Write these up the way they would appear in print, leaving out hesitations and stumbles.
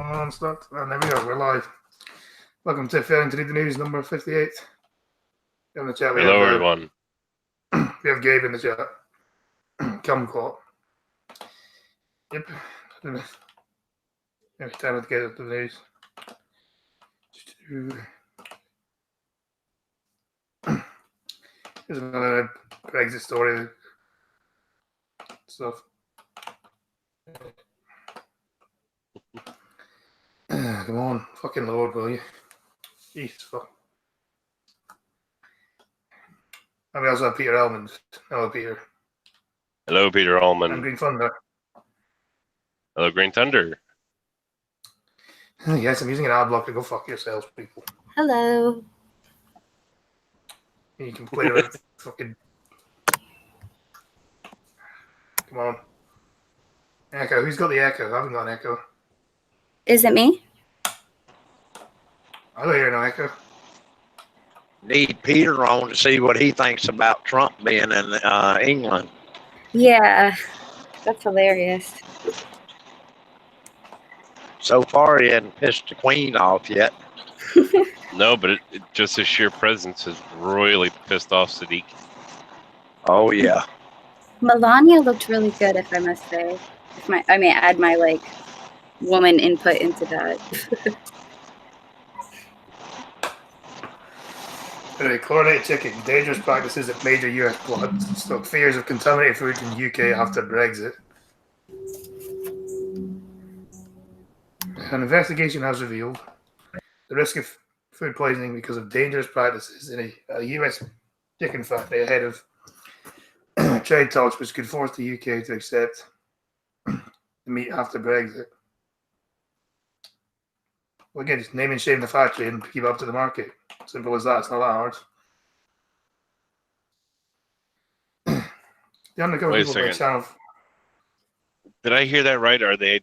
on start. And there we go, we're live. Welcome to Failing to Read the News number 58. In the chat, Hello, everyone. We have Gabe in the chat. Kumquat. Yep. Every time I get up the news. Here's another Brexit story stuff. Come on, fucking Lord, will you? Jesus fuck. And we also have Peter Almond. Hello, Peter. Hello, Peter Allman. And Green Thunder. Hello, Green Thunder. Yes, I'm using an ad blocker. Go fuck yourselves, people. Hello. You can play with fucking. Come on. Echo. Who's got the echo? I haven't got an echo. Is it me? I don't hear no echo. Need Peter on to see what he thinks about Trump being in England. Yeah, that's hilarious. So far, he hasn't pissed the Queen off yet. No, but just his sheer presence has royally pissed off Sadiq. Oh, yeah. Melania looked really good, if I must say. I may add my woman input into that. Chlorinated chicken, dangerous practices at major US plants, stoke fears of contaminated food in UK after Brexit. An investigation has revealed the risk of food poisoning because of dangerous practices in a US chicken factory ahead of trade talks which could force the UK to accept the meat after Brexit. Well, again, just name and shame the factory and keep up to the market. Simple as that. It's not that hard. The undercover Wait a people by second. channel. Did I hear that right?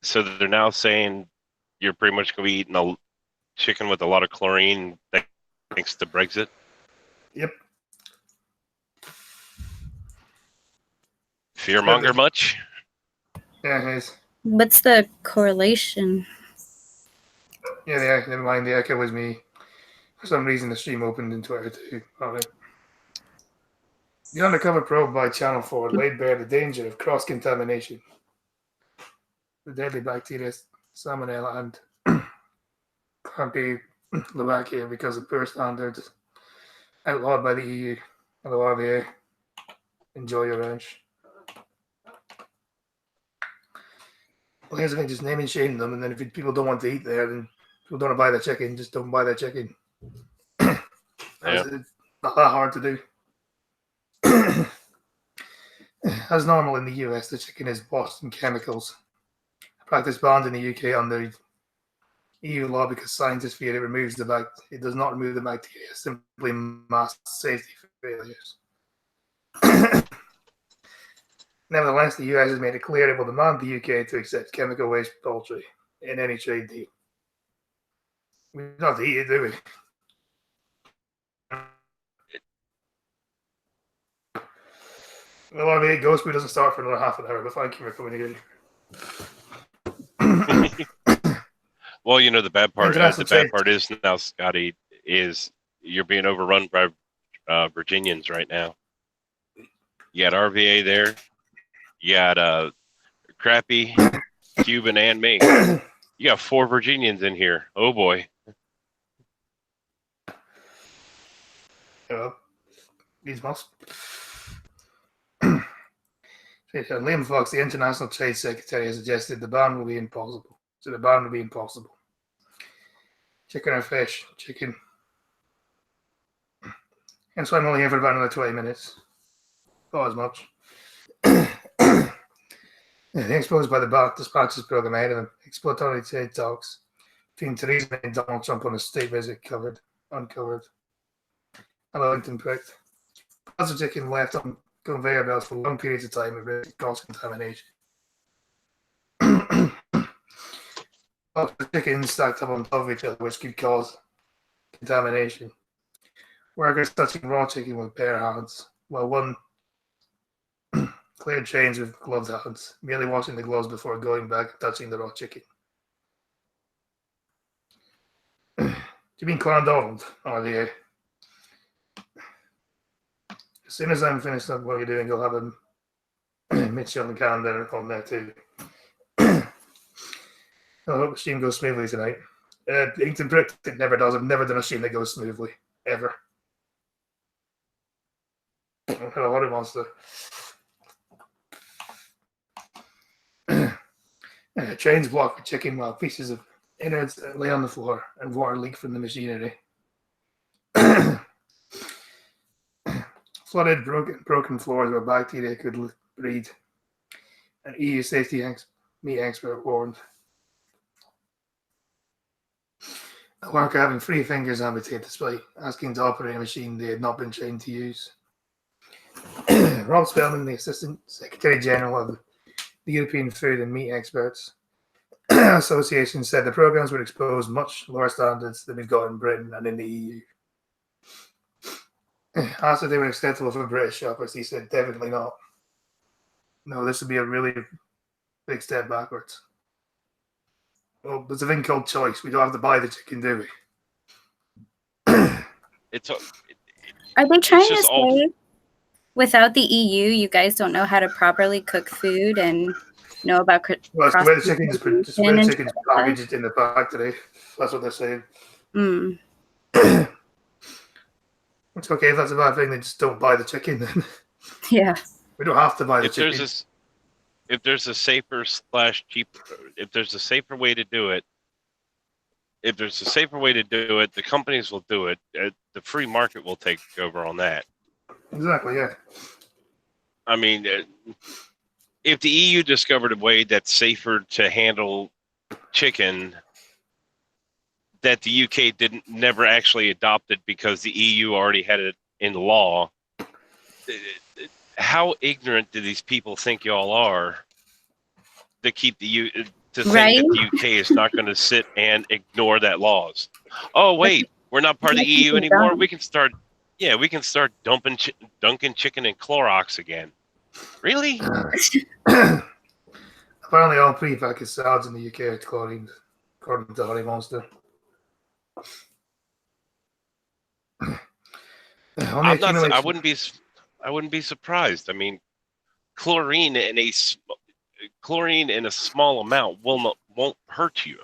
So they're now saying you're pretty much going to be eating a chicken with a lot of chlorine thanks to Brexit? Yep. Fearmonger much? Yeah, it is. What's the correlation? Yeah, never mind. The echo was me. For some reason, the stream opened in Twitter too. All right. The undercover probe by Channel 4 laid bare the danger of cross-contamination. The deadly bacteria Salmonella and Campylobacter because of poor standards outlawed by the EU and the RVA. Enjoy your ranch. Well, here's the thing, just name and shame them, and then if people don't want to eat there, then people don't want to buy their chicken, just don't buy their chicken. Yeah. It's not that hard to do. As normal in the US, the chicken is washed from chemicals. A practice banned in the UK under EU law because scientists fear it does not remove the bacteria, simply masks safety failures. Nevertheless, the US has made it clear it will demand the UK to accept chemical waste poultry in any trade deal. We don't have to eat it, do we? Well, RVA Ghost Food doesn't start for another half an hour, but thank you for coming in. Well, you know, the bad part is now, Scotty, is you're being overrun by Virginians right now. You got RVA there. You got Crappy, Cuban, and me. You got 4 Virginians in here. Oh, boy. These must. Liam Fox, the International Trade Secretary, has suggested the ban will be impossible. Chicken or fish? Chicken. And so I'm only here for about another 20 minutes. Not as much. The exposed by the BART dispatches program ahead of them. Exploratory trade talks between Theresa May and Donald Trump on a state visit uncovered. Hello, LinkedIn pricked. Parts of chicken left on conveyor belts for long periods of time at risk of cross-contamination. Lots of chickens stacked up on top of each other, which could cause contamination. Workers touching raw chicken with bare hands, while one cleared trains with gloved hands, merely washing the gloves before going back and touching the raw chicken. you mean Clondalk? Oh, yeah. As soon as I'm finished up what you're doing, you'll have a Mitchell and calendar on there too. I hope the stream goes smoothly tonight. Inked and Bricked, it never does. I've never done a stream that goes smoothly, ever. Hello, what a monster. Trains blocked with chicken while pieces of innards lay on the floor and water leak from the machinery. Flooded, broken floors where bacteria could breed. An EU safety meat expert warned. A worker having 3 fingers amputated despite asking to operate a machine they had not been trained to use. Rob Spellman, the Assistant Secretary General of the European Food and Meat Experts Association, said the programs would expose much lower standards than we've got in Britain and in the EU. Asked if they were acceptable for British shoppers, he said, definitely not. No, this would be a really big step backwards. Well, there's a thing called choice. We don't have to buy the chicken, do we? Are they trying to say without the EU, you guys don't know how to properly cook food and know about well, it's the way the chicken's packaged in the factory. That's what they're saying. Mm. It's okay if that's a bad thing. They just don't buy the chicken. Then Yeah, we don't have to buy the chicken. If there's a safer way to do it, the companies will do it. The free market will take over on that. Exactly, yeah. I mean, if the EU discovered a way that's safer to handle chicken that the UK never actually adopted because the EU already had it in law, how ignorant do these people think y'all are to keep to think that the UK is not going to sit and ignore that laws? Oh wait, we're not part of the EU anymore. We can start dunking chicken in Clorox again. Really? Apparently, all pre-packaged salads in the UK are chlorine, according to Honey Monster. I wouldn't be surprised. I mean, chlorine in a small amount won't hurt you.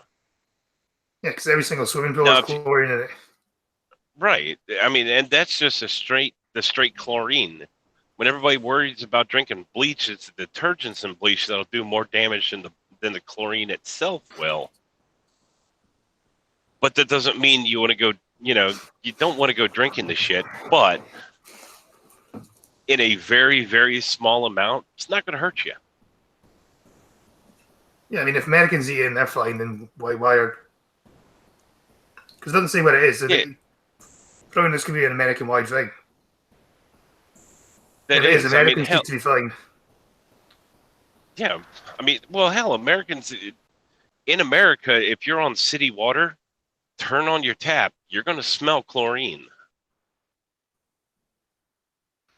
Yeah, because every single swimming pool has chlorine in it. Right. I mean, and that's just the straight chlorine. When everybody worries about drinking bleach, it's the detergents in bleach that'll do more damage than the chlorine itself will. But that doesn't mean you want to go, you don't want to go drinking the shit, but in a very, very small amount, it's not going to hurt you. Yeah, I mean, if Americans eat it and they're fine, then why are... Because it doesn't say what it is. Yeah. Probably this could be an American-wide thing. That is. Americans need to be fine. Yeah. I mean, well, hell, Americans... In America, if you're on city water, turn on your tap, you're going to smell chlorine.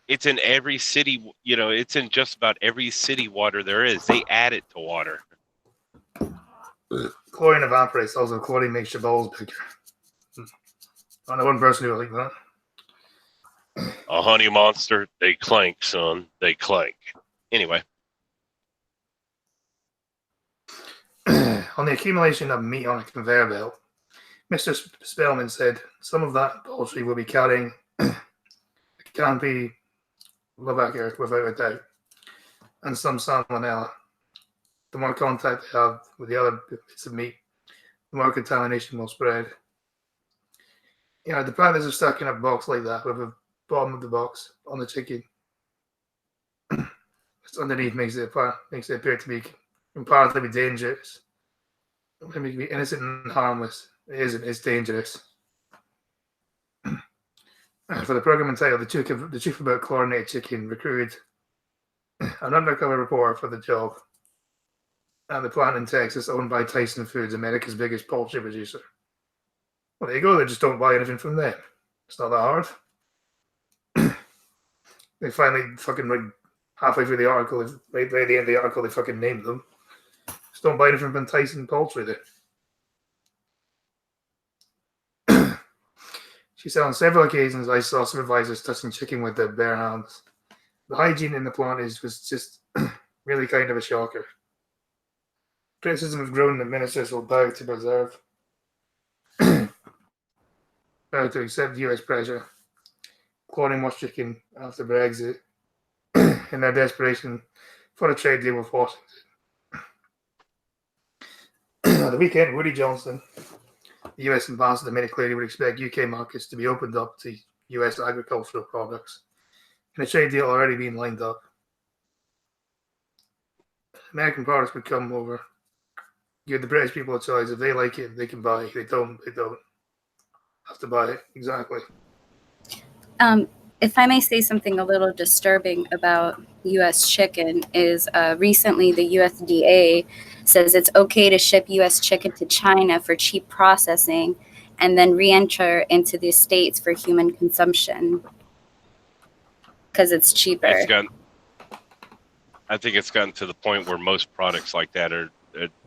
It's in every city, it's in just about every city water there is. They add it to water. Chlorine evaporates, also chlorine makes your balls bigger. I know one person who will like that. A Honey Monster, they clank, son. They clank. Anyway. On the accumulation of meat on a conveyor belt, Mr. Spellman said some of that poultry will be carrying canopy Levaker without a doubt, and some salmonella. The more contact they have with the other bits of meat, the more contamination will spread. The practice of stacking a box like that with the bottom of the box on the chicken, it's underneath makes it appear to be comparatively dangerous. It may be innocent and harmless. It isn't. It's dangerous. For the program entitled "The Truth About Chlorinated Chicken," recruited an undercover reporter for the job at the plant in Texas owned by Tyson Foods, America's biggest poultry producer. Well, there you go. They just don't buy anything from them. It's not that hard. They finally fucking halfway through the article, right at the end of the article, they fucking named them. Just don't buy anything from Tyson Poultry there. She said, on several occasions I saw supervisors touching chicken with their bare hands. The hygiene in the plant was just really kind of a shocker. Criticism has grown that ministers will bow to preserve, bow to accept US pressure, cloning more chicken after Brexit, in their desperation for a trade deal with Washington. At the weekend, Woody Johnson, the US ambassador, made it clear he would expect UK markets to be opened up to US agricultural products, and a trade deal already being lined up. American products would come over. Give the British people a choice. If they like it, they can buy. If they don't, they don't have to buy it. Exactly. If I may say something a little disturbing about U.S. chicken is recently the USDA says it's okay to ship U.S. chicken to China for cheap processing and then re-enter into the States for human consumption because it's cheaper. I think it's gotten to the point where most products like that are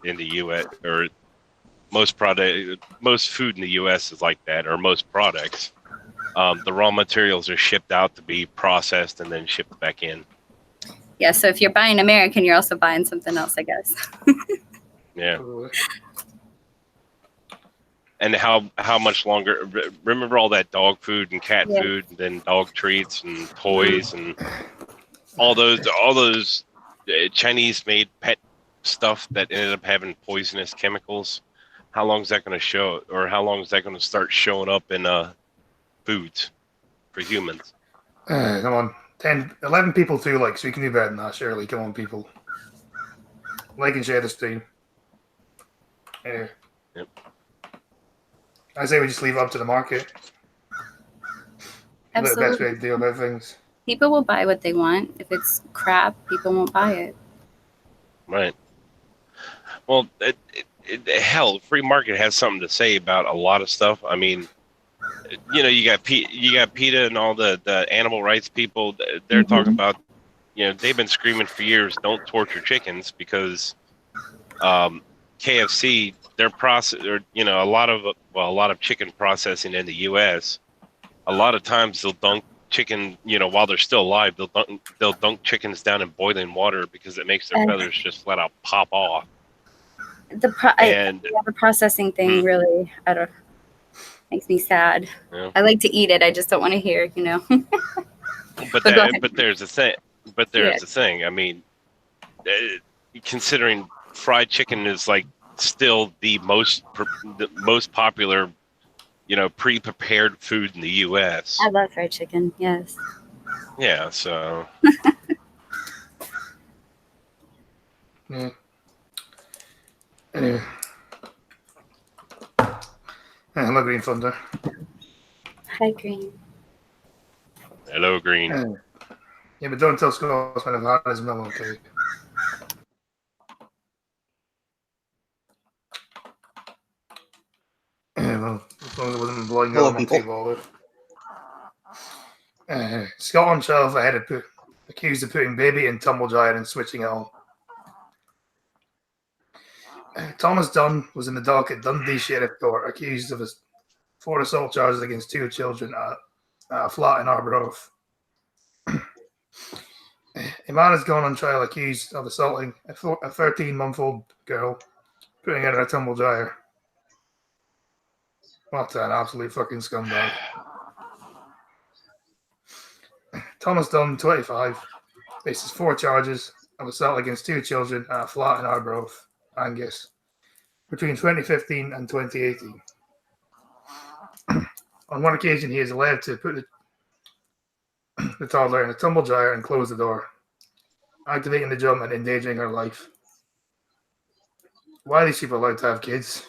in the U.S. or most food in the U.S. is like that, or most products. The raw materials are shipped out to be processed and then shipped back in. Yeah, so if you're buying American, you're also buying something else, I guess. Yeah. And how much longer? Remember all that dog food and cat food, and then dog treats and toys and all those Chinese-made pet stuff that ended up having poisonous chemicals. How long is that going to show, or how long is that going to start showing up in foods for humans? Come on. 11 people too, so you can do better than that, surely. Come on, people. Like and share the stream. Yeah. Yep. I say we just leave it up to the market. Absolutely. The best way to deal about things. People will buy what they want. If it's crap, people won't buy it. Right. Well, hell, free market has something to say about a lot of stuff. I mean, you got PETA and all the animal rights people. They're talking about, they've been screaming for years, don't torture chickens, because KFC, their process, or a lot of chicken processing in the U.S. A lot of times they'll dunk chicken, while they're still alive. They'll dunk chickens down in boiling water because it makes their feathers just flat out pop off. The processing thing really, makes me sad. Yeah. I like to eat it. I just don't want to hear, But there's a thing. The thing. I mean, considering fried chicken is still the most popular, pre-prepared food in the U.S. I love fried chicken. Yes. Yeah. So. Yeah. Anyway. Hello, Green Thunder. Hi, Green. Hello, Green. Yeah, but don't tell Scotsman I've had his mellow cake. Well, as long as it wasn't blowing up my table. Scotland sheriff accused of putting baby in tumble dryer and switching it on. Thomas Dunn was in the dock at Dundee Sheriff Court, accused of 4 assault charges against 2 children at a flat in Arbroath. A man has gone on trial accused of assaulting a 13-month-old girl, putting her in a tumble dryer. What an absolute fucking scumbag. Thomas Dunn, 25, faces 4 charges of assault against 2 children at a flat in Arbroath, Angus, between 2015 and 2018. On one occasion, he is allowed to put the toddler in a tumble dryer and close the door, activating the jump and endangering her life. Why are these people allowed to have kids?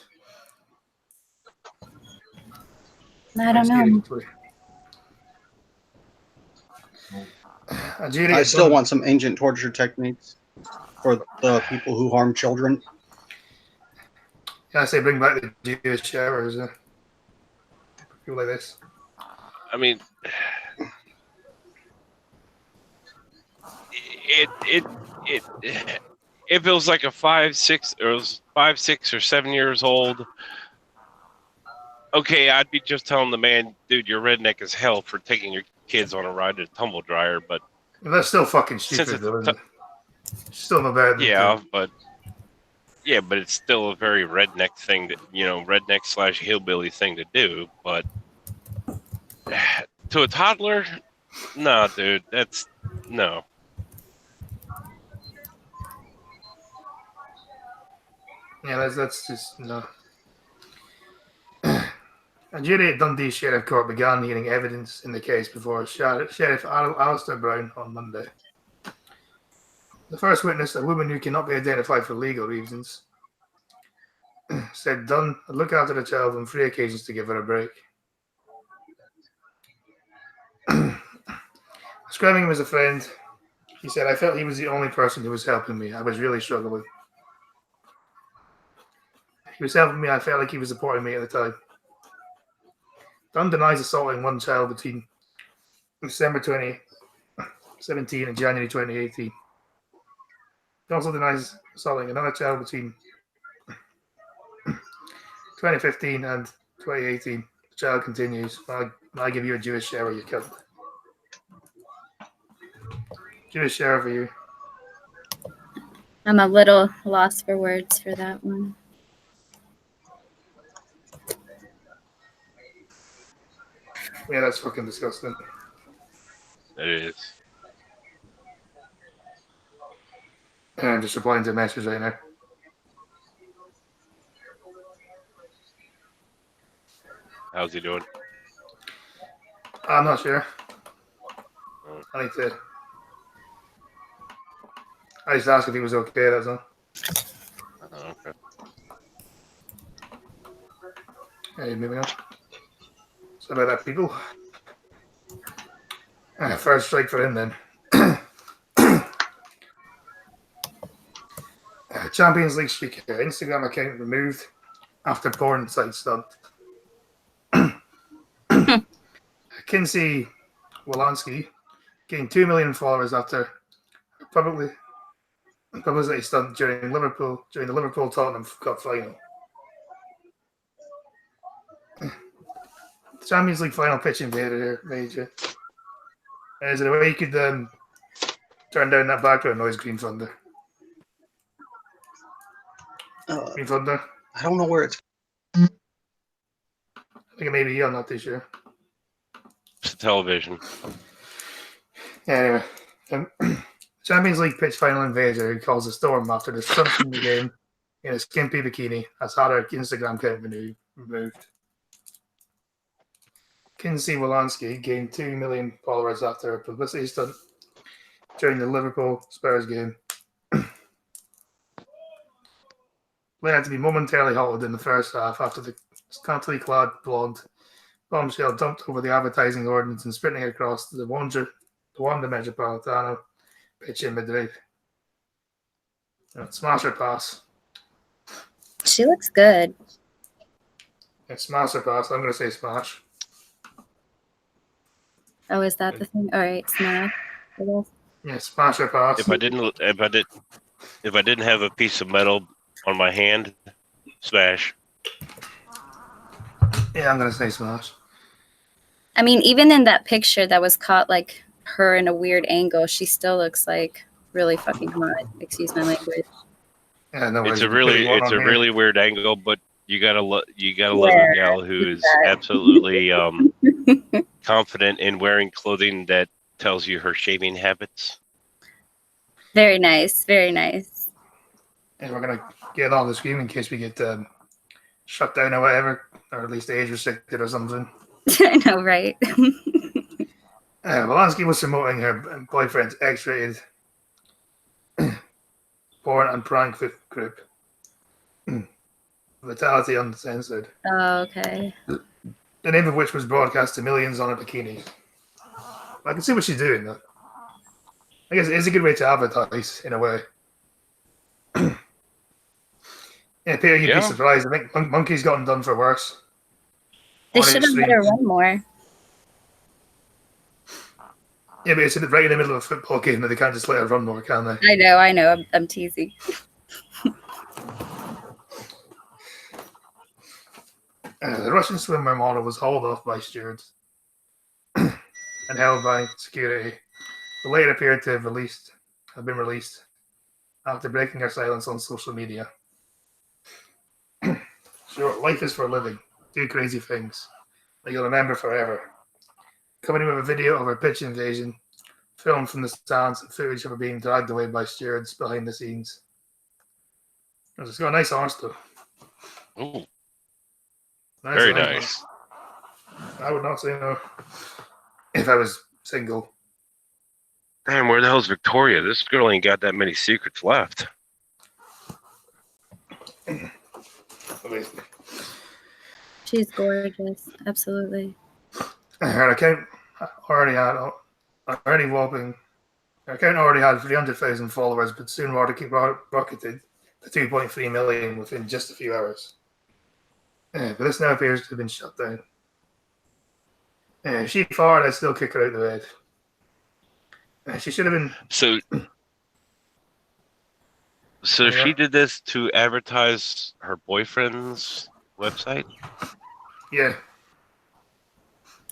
I don't know. I still want some ancient torture techniques for the people who harm children. Yeah, I say bring back the Jewish showers. People like this. I mean, if it was like a 5, 6, or 7 years old, Okay, I'd be just telling the man, dude, you're redneck as hell for taking your kids on a ride to a tumble dryer, but That's still fucking since stupid, it's though, isn't it? Still no better than but it's still a very redneck thing to, redneck / hillbilly thing to do. But to a toddler, no, dude, that's no. Yeah, that's just no. A jury at Dundee Sheriff Court began hearing evidence in the case before Sheriff Alistair Brown on Monday. The first witness, a woman who cannot be identified for legal reasons, said Dunn would look after the child on 3 occasions to give her a break. Describing him as a friend, he said, I felt he was the only person who was helping me. I was really struggling. He was helping me. I felt like he was supporting me at the time. Dunn denies assaulting one child between December 2017 and January 2018. He also denies assaulting another child between 2015 and 2018. The child continues. I give you a Jewish shower, you cunt. Jewish shower for you. I'm a little lost for words for that one. Yeah, that's fucking disgusting. It is. I'm just replying to a message right now. How's he doing? I'm not sure. Oh. I just asked if he was okay, that's all. Okay. Hey, moving on. So about that, people. First strike for him then. Champions League striker Instagram account removed after porn site stunt. Kinsey Wolanski gained 2 million followers after publicity stunt during the Liverpool Tottenham Cup final. Champions League final pitch invader here, Major. Is there a way you could turn down that background noise, Green Thunder? Green Thunder? I don't know where it's. I think it may be you, I'm not too sure. It's television. Yeah, anyway. Champions League pitch final invader who calls a storm after the stunt in the game in a skimpy bikini has had her Instagram account removed. Kinsey Wolanski gained 2 million followers after a publicity stunt during the Liverpool Spurs game. Play had to be momentarily halted in the first half after the scantily clad blonde bombshell dumped over the advertising ordinance and sprinting across the Wanda Metropolitano pitch in Madrid. Smasher pass. She looks good. Smasher pass. I'm going to say smash. Oh, is that the thing? All right, smash. Yeah, smasher pass. If I didn't have a piece of metal on my hand, smash. Yeah, I'm going to say smash. I mean, even in that picture that was caught like her in a weird angle, she still looks like really fucking hot. Excuse my language. Yeah, no, It's a really weird angle, but you gotta love a gal who is absolutely confident in wearing clothing that tells you her shaving habits. Very nice, very nice. And we're gonna get on the screen in case we get shut down or whatever, or at least age restricted or something. I know, right? Wolanski was promoting her boyfriend's X-rated porn and prank group. Vitality Uncensored. Oh, okay. The name of which was broadcast to millions on a bikini. I can see what she's doing, though. I guess it is a good way to advertise, in a way. Yeah, Peter, you'd be surprised. I think Monkey's gotten done for worse. They should have let her run more. Yeah, but it's right in the middle of a football game that they can't just let her run more, can they? I know. I'm teasing. The Russian swimwear model was hauled off by stewards and held by security. The later appeared to have been released after breaking her silence on social media. Sure, life is for living. Do crazy things that you'll remember forever. Coming in with a video of her pitch invasion, filmed from the stands, and footage of her being dragged away by stewards behind the scenes. It's got a nice arse though. Ooh, Nice very arse, nice. man. I would not say no if I was single. Damn, where the hell's Victoria? This girl ain't got that many secrets left. She's gorgeous. Absolutely. Her account already had her account already had 300,000 followers, but soon rocketed to 2.3 million within just a few hours. But this now appears to have been shut down. If she fired, I'd still kick her out of the bed. She should have been. So Yeah. she did this to advertise her boyfriend's website? Yeah.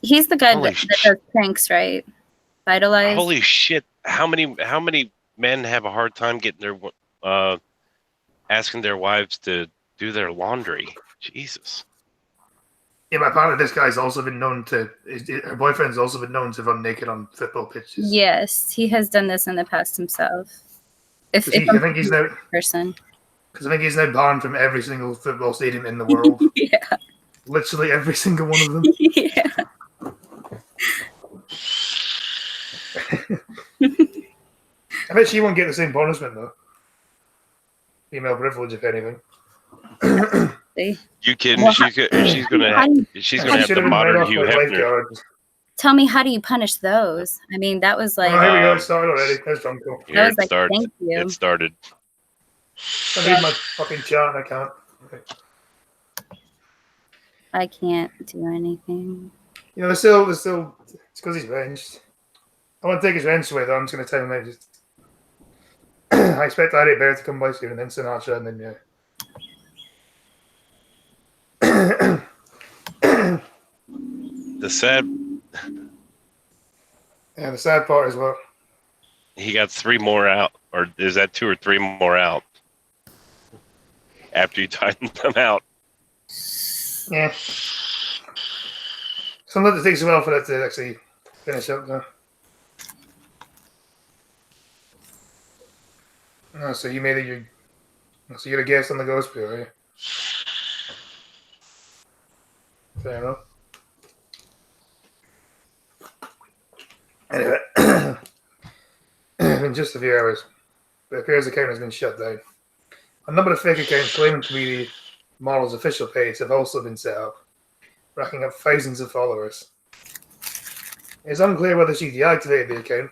He's the guy Holy that does pranks, right? Vitalize. Holy shit! How many men have a hard time getting their asking their wives to do their laundry? Jesus. Yeah, but apparently this guy's also been known to. Her boyfriend's also been known to run naked on football pitches. Yes, he has done this in the past himself. I think he's now person. because I think he's now banned from every single football stadium in the world. Yeah. Literally every single one of them. Yeah. I bet she won't get the same punishment though. Female privilege, if anything. You kidding? Well, she's gonna have Should to been modern off Hugh by Hefner. lifeguards. Tell me, how do you punish those? I mean, that was like, Oh, here we go. It started already. That's Drumco. that Here was it like, starts. thank you. It started. I need my fucking chat and I can't. Okay. I can't do anything. You know, there's still. It's because he's ranged. I want to take his range away though. I'm just going to tell him. Just, I expect Ari Bear to come by soon, and then Sinatra, and then yeah. The sad, Yeah, the sad part is what he got 3 more out, or is that 2 or 3 more out after you tightened them out? yeah. Sometimes it takes a while for that to actually finish up though. Oh, so you made it so you're a guest on the Ghost Bill, are you? Fair enough. Anyway, in just a few hours, the appears account has been shut down. A number of fake accounts claiming to be the model's official page have also been set up, racking up thousands of followers. It's unclear whether she deactivated the account,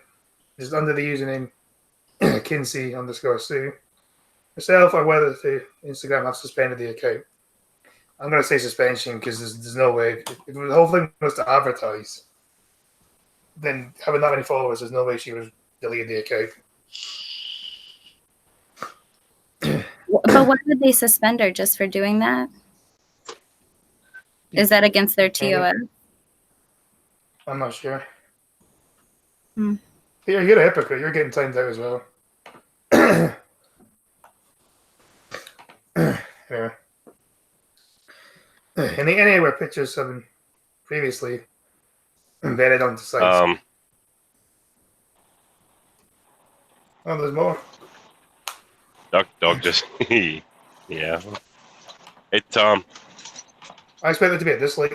just under the username Kinsey_Sue herself, or whether the Instagram have suspended the account. I'm going to say suspension because there's no way. If the whole thing was to advertise, then having that many followers, there's no way she would delete the account. But why would they suspend her just for doing that? Is that against their TOS? I'm not sure. Hmm. You're a hypocrite. You're getting timed out as well. Anyway. Anywhere pictures have been previously embedded onto sites. Oh, there's more. Dog just yeah. Hey Tom. I expect it to be at this late.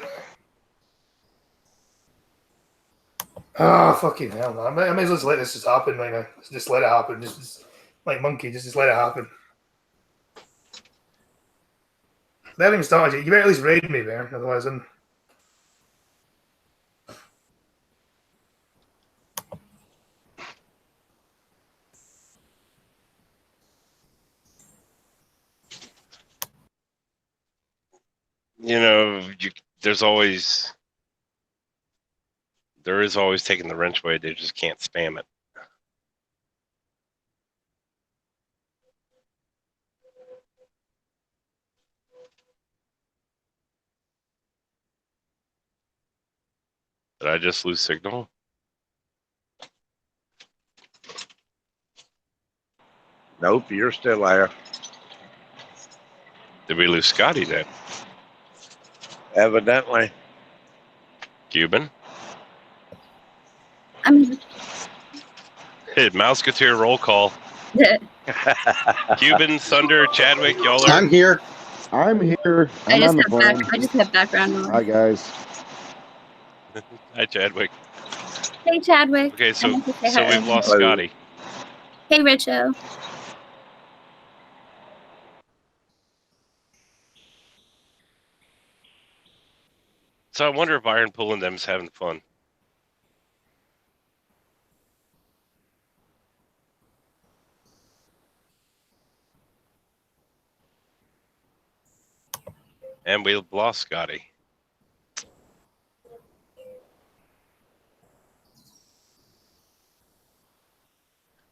Oh, fucking hell, man. I may as well just let this just happen right now. Just let it happen. Just like monkey, just let it happen. They haven't even started yet. You better at least raid me, man. Otherwise, I'm... You know, there is always taking the wrench away. They just can't spam it. Did I just lose signal? Nope, you're still there. Did we lose Scotty then? Evidently. Cuban? I'm Hey, Mouseketeer roll call. Cuban, Thunder, Chadwick, y'all are. I'm here. I'm here. I I'm just on the have phone. I just have background noise. Hi, guys. Hi, Chadwick. Hey Chadwick. Okay, I so meant to say so hi we've earlier. lost Hello. Scotty. Hey Richo. So I wonder if Iron Pulling them's having fun. And we've lost Scotty.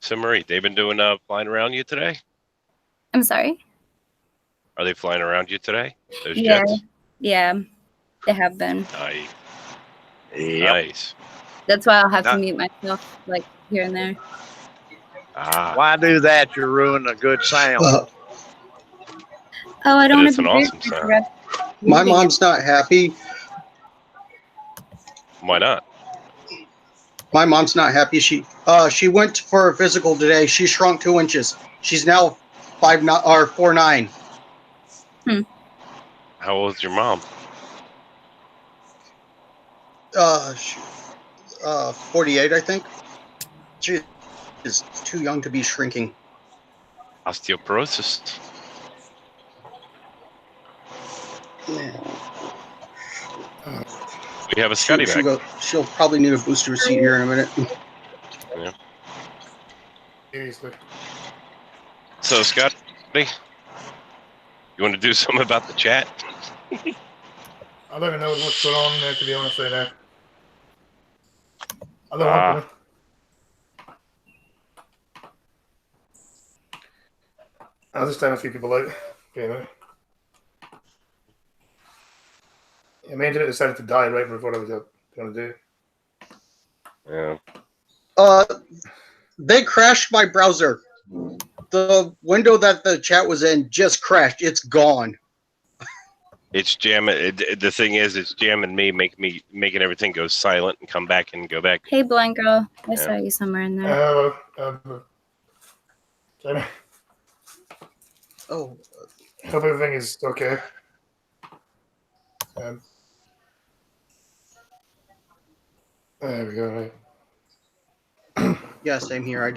So Marie, they've been doing flying around you today? I'm sorry. Are they flying around you today? Those Yeah. jets? Yeah. They have been. Nice. Yep. Nice. That's why I'll have to Not- mute myself like here and there. Ah, Why do that? You're ruining a good sound. Oh, I don't but want it's to an be awesome rude, sound. Rep. My mom's not happy. Why not? My mom's not happy. She went for a physical today. She shrunk 2 inches. She's now 5'9" or 4'9". How old's your mom? 48, I think. She is too young to be shrinking. Osteoporosis. We have a Scotty back. She'll probably need a booster seat here in a minute. Seriously. So Scotty, you want to do something about the chat? I don't even know what's going on there, to be honest right now. I don't want to. I'll just time a few people out. Okay, no. Yeah, my internet decided to die right before I was going to do. Yeah. They crashed my browser. The window that the chat was in just crashed. It's gone. It's jamming. The thing is, it's jamming me, making everything go silent and come back and go back. Hey blind girl. I Yeah. saw you somewhere in there. Jamie, Oh, hope everything is okay. There we go. Right. yeah, same here. I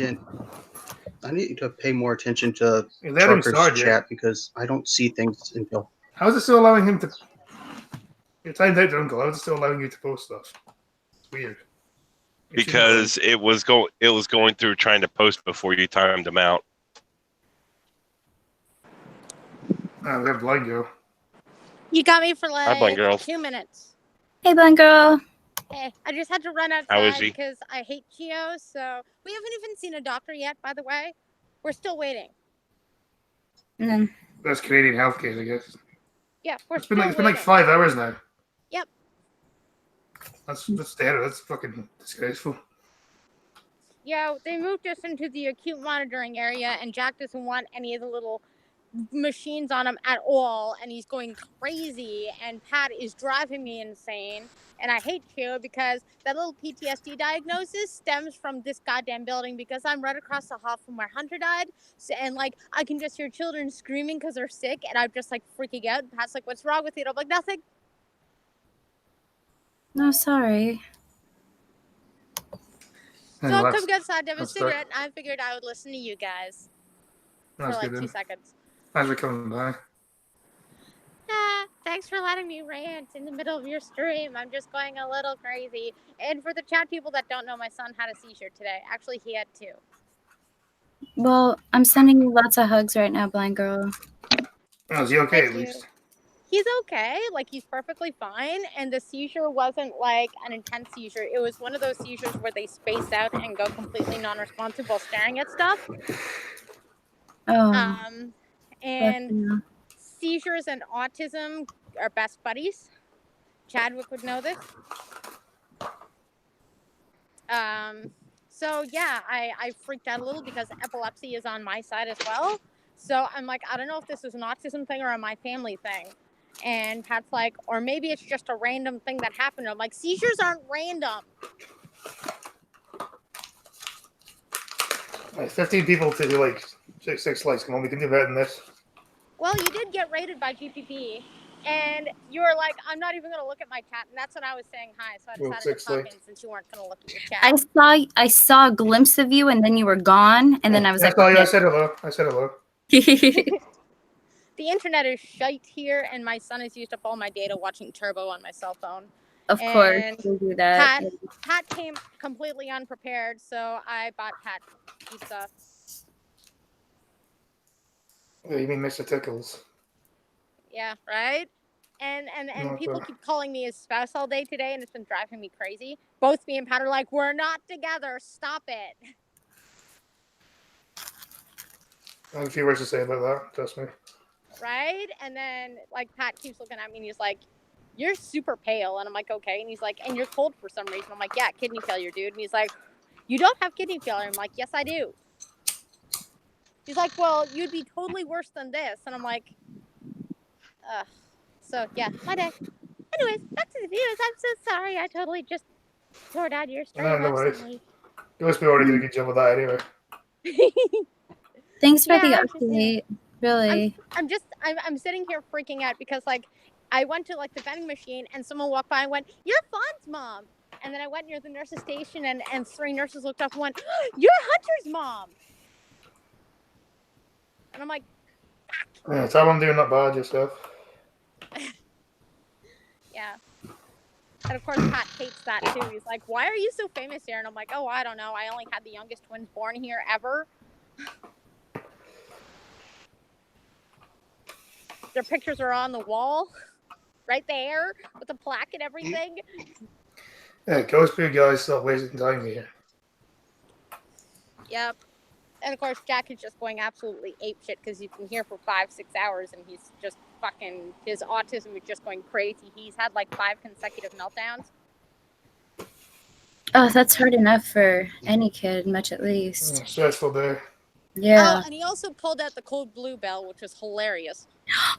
need to pay more attention to You let him Trucker's start, chat yeah. because I don't see things until. How is it still allowing him to? You're timed out, Uncle. How is it still allowing you to post stuff? It's weird. Because it was going through trying to post before you timed them out. We have blind girl. You got me for Hi, blind girl. 2 minutes. Hey blind girl. Hey, I just had to run How is outside she? because I hate Chio. So we haven't even seen a doctor yet, by the way. We're still waiting. And then That's Canadian healthcare, I guess. Yeah, we're It's still been like waiting. 5 hours now. Yep. That's terrible. That's fucking disgraceful. Yeah, they moved us into the acute monitoring area, and Jack doesn't want any of the little machines on him at all, and he's going crazy, and Pat is driving me insane. And I hate Chio because that little PTSD diagnosis stems from this goddamn building because I'm right across the hall from where Hunter died. So, and like, I can just hear children screaming because they're sick, and I'm just like freaking out. And Pat's like, "What's wrong with you?" And I'm like, "Nothing." no sorry. So Yeah, I'll that's- come get outside to have a that's fair. cigarette, and I figured I would listen to you guys for That's like good 2 then. seconds. Thanks for coming by. Thanks for letting me rant in the middle of your stream. I'm just going a little crazy. And for the chat people that don't know, my son had a seizure today. Actually, he had 2. Well, I'm sending you lots of hugs right now, blind girl. Oh, is he okay Thank at you. least? He's okay. Like, he's perfectly fine. And the seizure wasn't like an intense seizure. It was one of those seizures where they space out and go completely non-responsive while staring at stuff. Oh, And but, seizures and autism are best buddies. Chadwick would know this. So yeah, I freaked out a little because epilepsy is on my side as well. So I'm like, I don't know if this is an autism thing or a my family thing. And Pat's like, or maybe it's just a random thing that happened. I'm like, seizures aren't random. 15 people to do like six likes. Come on, we can do better than this. Well, you did get rated by GPP, and you were like, I'm not even going to look at my chat. And that's when I was saying hi. So I Well, decided to 6 pop likes. in since you weren't going to look at your chat. I saw a glimpse of you, and then you were gone, and then I was That's like, all. I okay. said hello. I said hello. The internet is shite here, and my son has used up all my data watching Turbo on my cell phone. Of course, And we'll do that. Pat came completely unprepared, so I bought Pat pizza. Yeah, you mean Mr. Tickles? Yeah, right? And Not people bad. keep calling me his spouse all day today, and it's been driving me crazy. Both me and Pat are like, we're not together. Stop it. I have a few words to say about that. Trust me. Right? And then, like, Pat keeps looking at me, and he's like, you're super pale. And I'm like, okay. And he's like, and you're cold for some reason. I'm like, yeah, kidney failure, dude. And he's like, you don't have kidney failure. I'm like, yes, I do. He's like, well, you'd be totally worse than this. And I'm like, ugh. So, yeah, my day. Anyways, back to the viewers. I'm so sorry. I totally just tore down your stream. No worries. Absolutely. Ghost already did a good job of that anyway. Thanks for the Yeah, update. Really. I'm sitting here freaking out because, like, I went to, like, the vending machine and someone walked by and went, you're Fawn's mom. And then I went near the nurse's station and 3 nurses looked up and went, you're Hunter's mom. And I'm like, Yeah, tell them doing not bad yourself. yeah. And of course, Pat hates that too. He's like, why are you so famous here? And I'm like, oh, I don't know. I only had the youngest twins born here ever. Their pictures are on the wall right there with the plaque and everything. Yeah, Ghost Beer guys, stop wasting time here. Yep. And of course, Jack is just going absolutely apeshit because he's been here for 5-6 hours and he's just fucking, his autism is just going crazy. He's had like 5 consecutive meltdowns. Oh, that's hard enough for any kid, much at least. Yeah, stressful day. Yeah. Oh, and he also pulled out the cold blue bell, which was hilarious.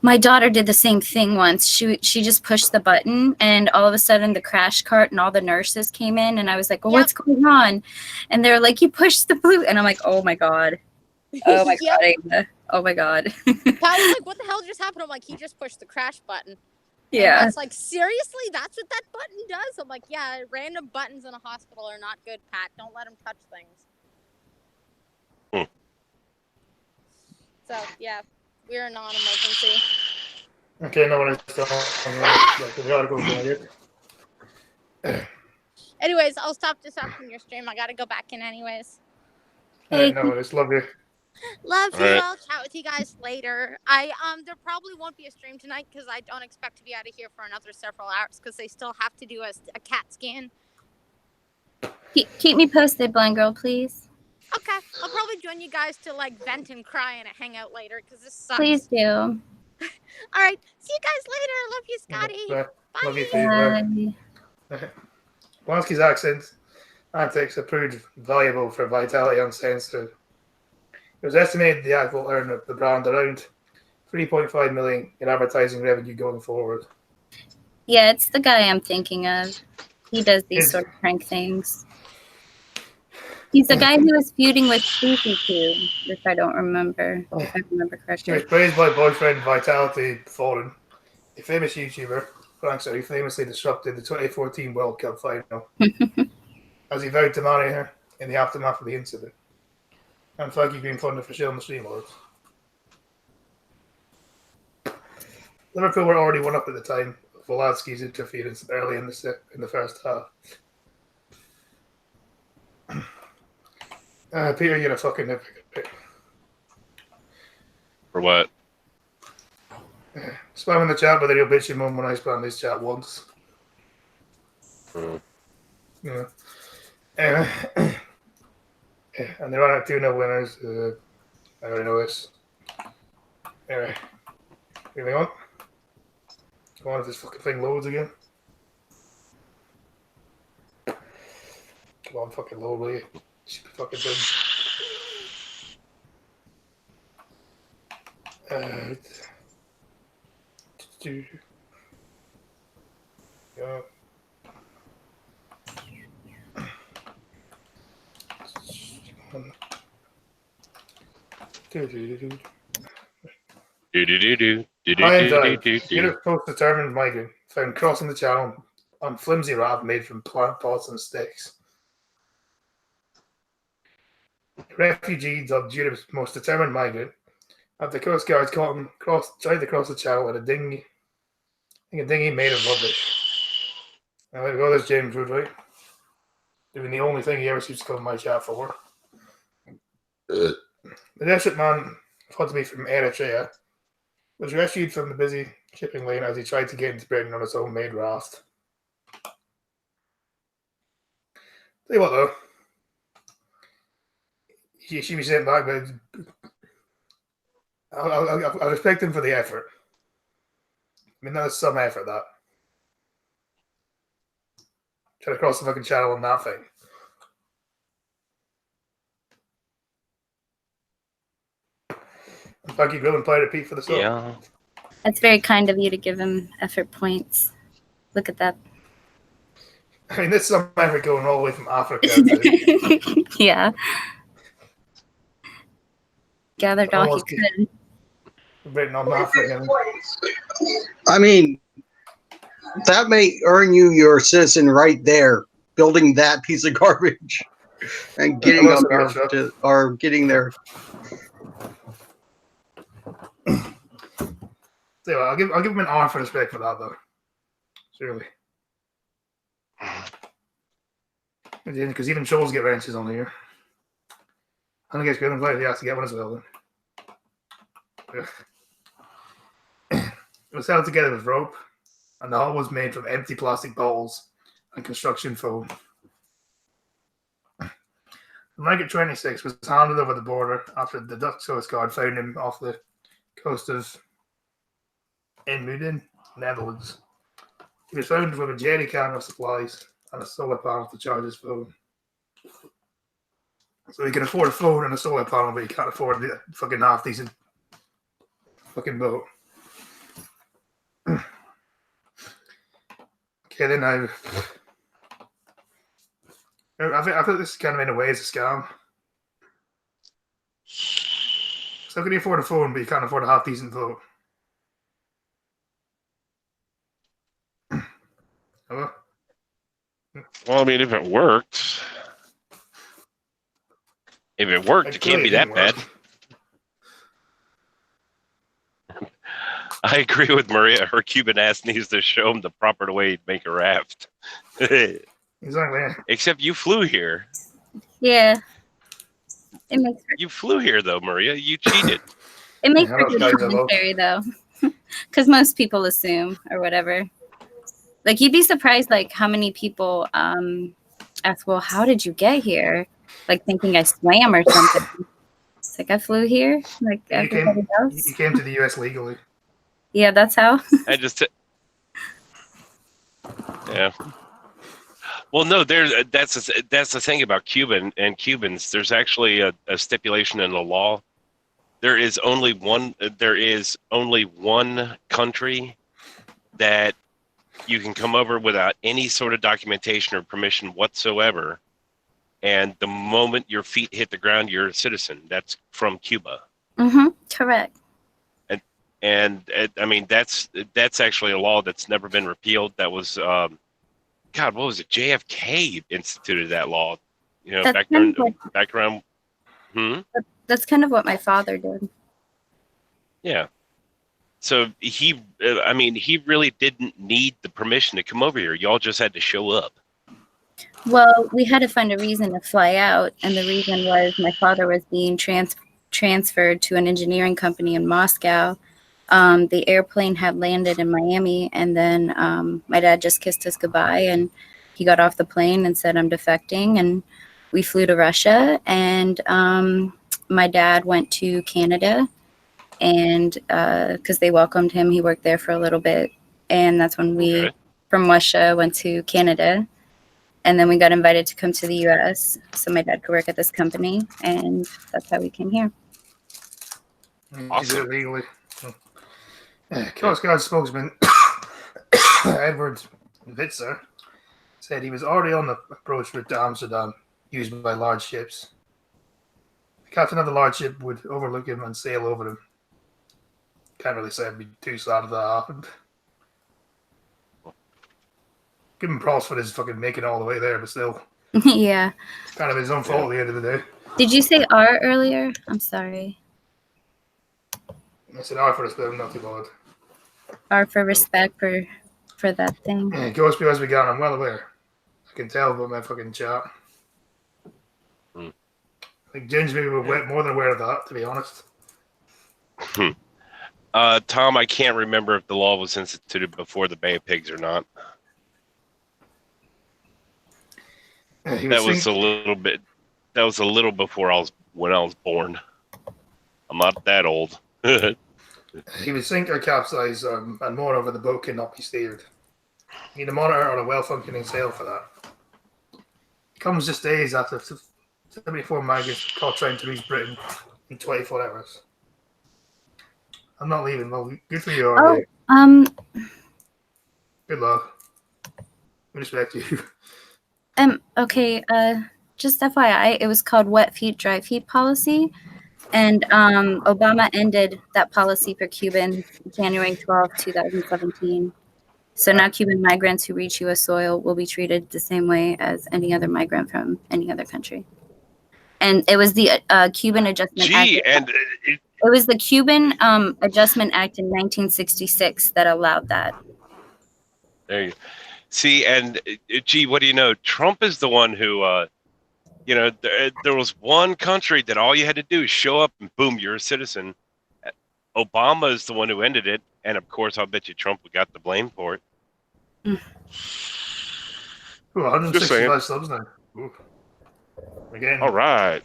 My daughter did the same thing once. She just pushed the button, and all of a sudden the crash cart and all the nurses came in, and I was like, well, what's going on? And they're like, you pushed the blue. And I'm like, oh my God. Oh my God, Ava. Oh my God. Pat was like, what the hell just happened? I'm like, he just pushed the crash button. Yeah. And it's like, seriously? That's what that button does? I'm like, yeah, random buttons in a hospital are not good, Pat. Don't let him touch things. So, yeah, we're a non-emergency. Okay, no one is talking. The article's going to Anyways, I'll stop disrupting your stream. I gotta go back in anyways. Hey. No worries. Love you. Love you. Alright. I'll chat with you guys later. There probably won't be a stream tonight because I don't expect to be out of here for another several hours because they still have to do a CAT scan. Keep me posted, blind girl, please. Okay, I'll probably join you guys to like vent and cry and hang out later because this sucks. Please do. All right, see you guys later. I love you, Scotty. Bye. Love you too. Bye. Polanski's accent antics are proved valuable for Vitality Uncensored. It was estimated the act will earn the brand around $3.5 million in advertising revenue going forward. Yeah, it's the guy I'm thinking of. He does these sort of prank things. He's the guy who was feuding with Susie too, if I remember He correctly. was praised by boyfriend Vitality Foreign, a famous YouTuber. Frank Sari famously disrupted the 2014 World Cup final as he vowed to marry her in the aftermath of the incident. And Frankie Green funded for showing the stream lords. Liverpool were already 1-up at the time. Voladsky's interference early in the first half. Peter, you're a fucking nitpicker. For what? Spam in the chat, but then you'll bitch your mum when I spam this chat once. Yeah. And there are 2-0 winners. I already know this. Anyway, moving on. Come on, if this fucking thing loads again. Come on, fucking low, will you? Stupid fucking thing. Yeah. Europe's post-determined migrant found crossing the channel on flimsy raft made from plant pots and sticks. Refugee dubbed Europe's most determined migrant after the Coast Guards caught him tried to cross the channel in a dinghy. I think a dinghy made of rubbish. Now there we go, there's James Woodwright. Doing the only thing he ever seems to come in my chat for. The desperate man, thought to be from Eritrea, was rescued from the busy shipping lane as he tried to get into Britain on his own made raft. Tell you what though, he should be sent back, but I respect him for the effort. I mean, that is some effort, that. Trying to cross the fucking channel on that thing. Thank you, Grill and Pirate Pete, for the song. Yeah. That's very kind of you to give him effort points. Look at that. I mean, this is some effort going all the way from Africa to... Yeah. Gathered all he could. Written on that for him. I mean, that may earn you your citizen right there, building that piece of garbage and getting up there or getting there. So I'll give him an R for respect for that though. Surely. Because even trolls get wrenches on here. I think it's good and glad he has to get one as well then. It was held together with rope, and the hull was made from empty plastic bottles and construction foam. The Maggot 26 was handed over the border after the Dutch Coast Guard found him off the coast of Inmuden, Netherlands. He was found with a jerry can of supplies and a solar panel to charge his phone. So he can afford a phone and a solar panel, but he can't afford the fucking half-decent fucking boat. Okay, then I think this kind of in a way is a scam. So how can you afford a phone, but you can't afford a half-decent boat? Hello? Well, I mean, if it worked, it can't be that bad. I agree with Maria. Her Cuban ass needs to show him the proper way to make a raft. Exactly. Except you flew here. Yeah. It makes You flew here, though, Maria. You cheated. It makes for good commentary, though. Because most people assume or whatever. Like, you'd be surprised, like, how many people ask, well, how did you get here? Like, thinking I swam or something. It's like, I flew here, like everybody else. You came to the U.S. legally. Yeah, that's how. Yeah. Well, no, that's the thing about Cuban and Cubans. There's actually a stipulation in the law. There is only one country that you can come over without any sort of documentation or permission whatsoever. And the moment your feet hit the ground, you're a citizen. That's from Cuba. Mm-hmm. Correct. And I mean, that's actually a law that's never been repealed. That was, God, what was it? JFK instituted that law. You know, back around. That's kind of what my father did. Yeah. So he really didn't need the permission to come over here. Y'all just had to show up. Well, we had to find a reason to fly out, and the reason was my father was being transferred to an engineering company in Moscow. The airplane had landed in Miami, and then my dad just kissed us goodbye, and he got off the plane and said, I'm defecting, and we flew to Russia, and my dad went to Canada, and because they welcomed him, he worked there for a little bit, and that's when we, from Russia, went to Canada. And then we got invited to come to the US. So my dad could work at this company, and that's how we came here. Awesome. Legally. Coast Guard spokesman Edward Witzer said he was already on the approach route to Amsterdam used by large ships. The captain of the large ship would overlook him and sail over him. Can't really say I'd be too sad if that happened. Give him props for his fucking making it all the way there, but still. Yeah. Kind of his own fault at the end of the day. Did you say R earlier? I'm sorry. I said R for respect, not too bothered. R for respect for that thing. Yeah, Ghost as we got, I'm well aware. I can tell by my fucking chat. I think Ginge maybe were more than aware of that, to be honest. Tom, I can't remember if the law was instituted before the Bay of Pigs or not. Yeah, That was a little before when I was born. I'm not that old. He would sink or capsize, and moreover, the boat cannot be steered. You need a monitor or a well-functioning sail for that. It comes just days after 74 migrants caught trying to reach Britain in 24 hours. I'm not leaving. Well, good for you, RV. Good luck. We respect you. Okay, just FYI, it was called Wet Feet, Dry Feet policy. And Obama ended that policy for Cubans January 12, 2017. So now Cuban migrants who reach U.S. soil will be treated the same way as any other migrant from any other country. And it was the Cuban Adjustment Act. It was the Cuban Adjustment Act in 1966 that allowed that. There you go. See, and what do you know? Trump is the one who, there was one country that all you had to do is show up and boom, you're a citizen. Obama is the one who ended it. And of course, I'll bet you Trump got the blame for it. Ooh, 165 subs now. Ooh. Again. All right.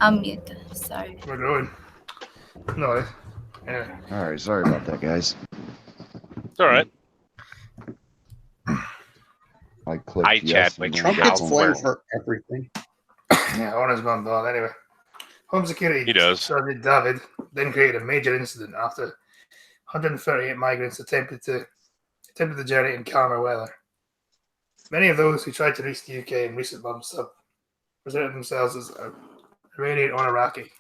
I'm mute. Sorry. We're going. No. Yeah. All right. Sorry about that, guys. It's all right. I clicked I yes. chat with Trump gets blamed for everything. Yeah, honest man, but anyway. Home Security He does. Sergeant David then created a major incident after 138 migrants attempted the journey in calmer weather. Many of those who tried to reach the UK in recent months have presented themselves as Iranian or Iraqi.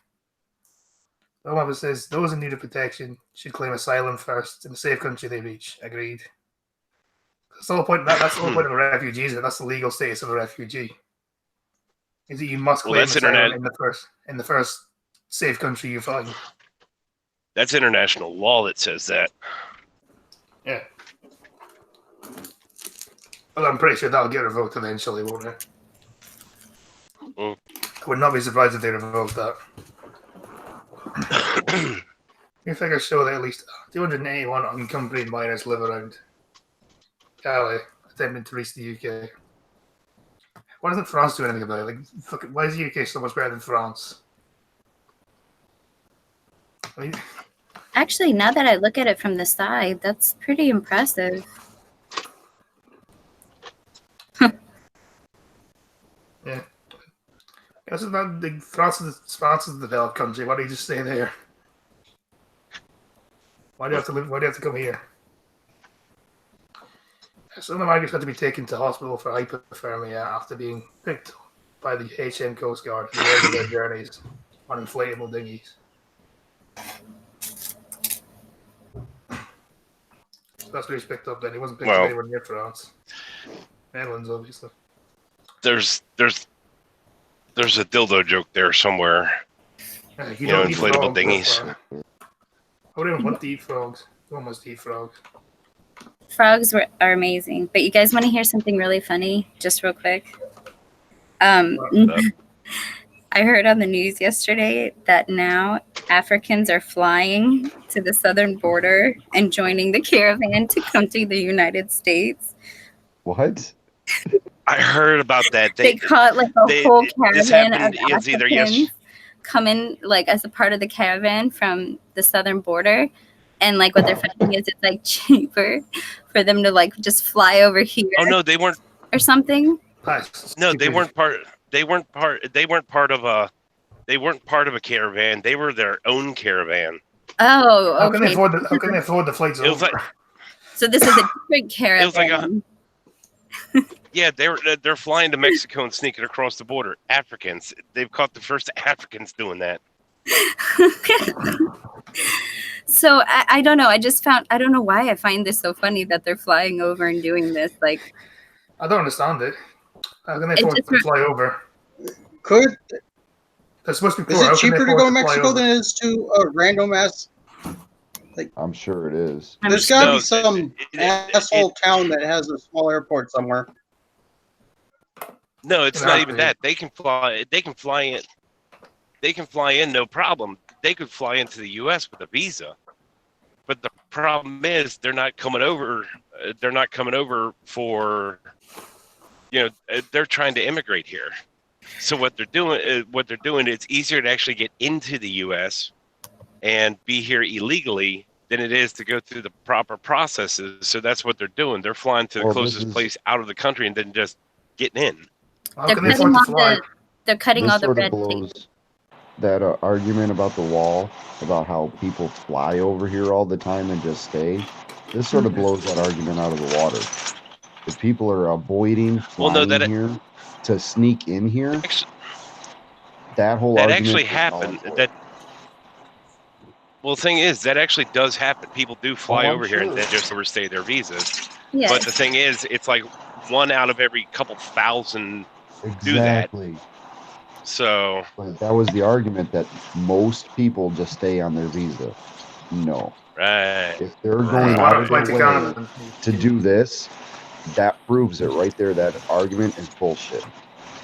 The Home Office says those in need of protection should claim asylum first in the safe country they reach. Agreed. That's the whole point. That's the whole point of a refugee, isn't it? That's the legal status of a refugee. Is that you must claim asylum in the first safe country you find. That's international law that says that. Yeah. Well, I'm pretty sure that'll get revoked eventually, won't it? Mm. I would not be surprised if they revoked that. New figures show that at least 281 unaccompanied minors live around Calais, attempting to reach the UK. Why doesn't France do anything about it? Like, why is the UK so much better than France? I mean, Actually, now that I look at it from the side, that's pretty impressive. yeah. This is not the France is a developed country. Why do you just stay there? Why do you have to live? Why do you have to come here? Some of the migrants had to be taken to hospital for hypothermia after being picked by the HM Coast Guard at the end of their journeys on inflatable dinghies. So that's what he's picked up then. He wasn't picked up anywhere near France. Netherlands, obviously. There's a dildo joke there somewhere. You know, inflatable frogs, dinghies. I wouldn't want to eat frogs. You almost eat frogs. Frogs are amazing. But you guys want to hear something really funny? Just real quick. I heard on the news yesterday that now Africans are flying to the southern border and joining the caravan to come to the United States. What? I heard about that. They caught like a whole caravan of Africans coming like as a part of the caravan from the southern border. And like what they're finding is it's like cheaper for them to like just fly over here. Oh no, they weren't. Or something. No, they weren't part. They weren't part of a. They weren't part of a caravan. They were their own caravan. Oh, How can they okay. afford the flights It was over? like So this is a different caravan. it was like yeah, they're flying to Mexico and sneaking across the border. Africans. They've caught the first Africans doing that. So I don't know. I don't know why I find this so funny that they're flying over and doing this. Like, I don't understand it. How can they afford to fly over? Could They're supposed to be is poor. How it can they cheaper to afford go to fly Mexico over? than it is to a random ass? I'm sure it is. There's got to No, be some asshole town that has a small airport somewhere. No, it's You not have even to. that. They can fly. They can fly in. They can fly in, no problem. They could fly into the U.S. with a visa, but the problem is they're not coming over. They're not coming over for, they're trying to immigrate here. So what they're doing, it's easier to actually get into the U.S. and be here illegally than it is to go through the proper processes. So that's what they're doing. They're flying to the closest place out of the country and then just getting in. How they're can they cutting afford to all fly? they're cutting This all the sort of red tape. blows that argument about the wall, about how people fly over here all the time and just stay. This sort of blows that argument out of the water. If people are avoiding flying here to sneak in here, that whole that argument actually is happened. null and void. Well, the thing is, that actually does happen. People do fly I'm over here and sure. then just overstay their visas. Yeah. But the thing is, it's like 1 out of every couple thousand do that. Exactly. So But that was the argument that most people just stay on their visa. No. right. If they're going Why out don't of fly their to way Canada? to do this, that proves it right there. That argument is bullshit.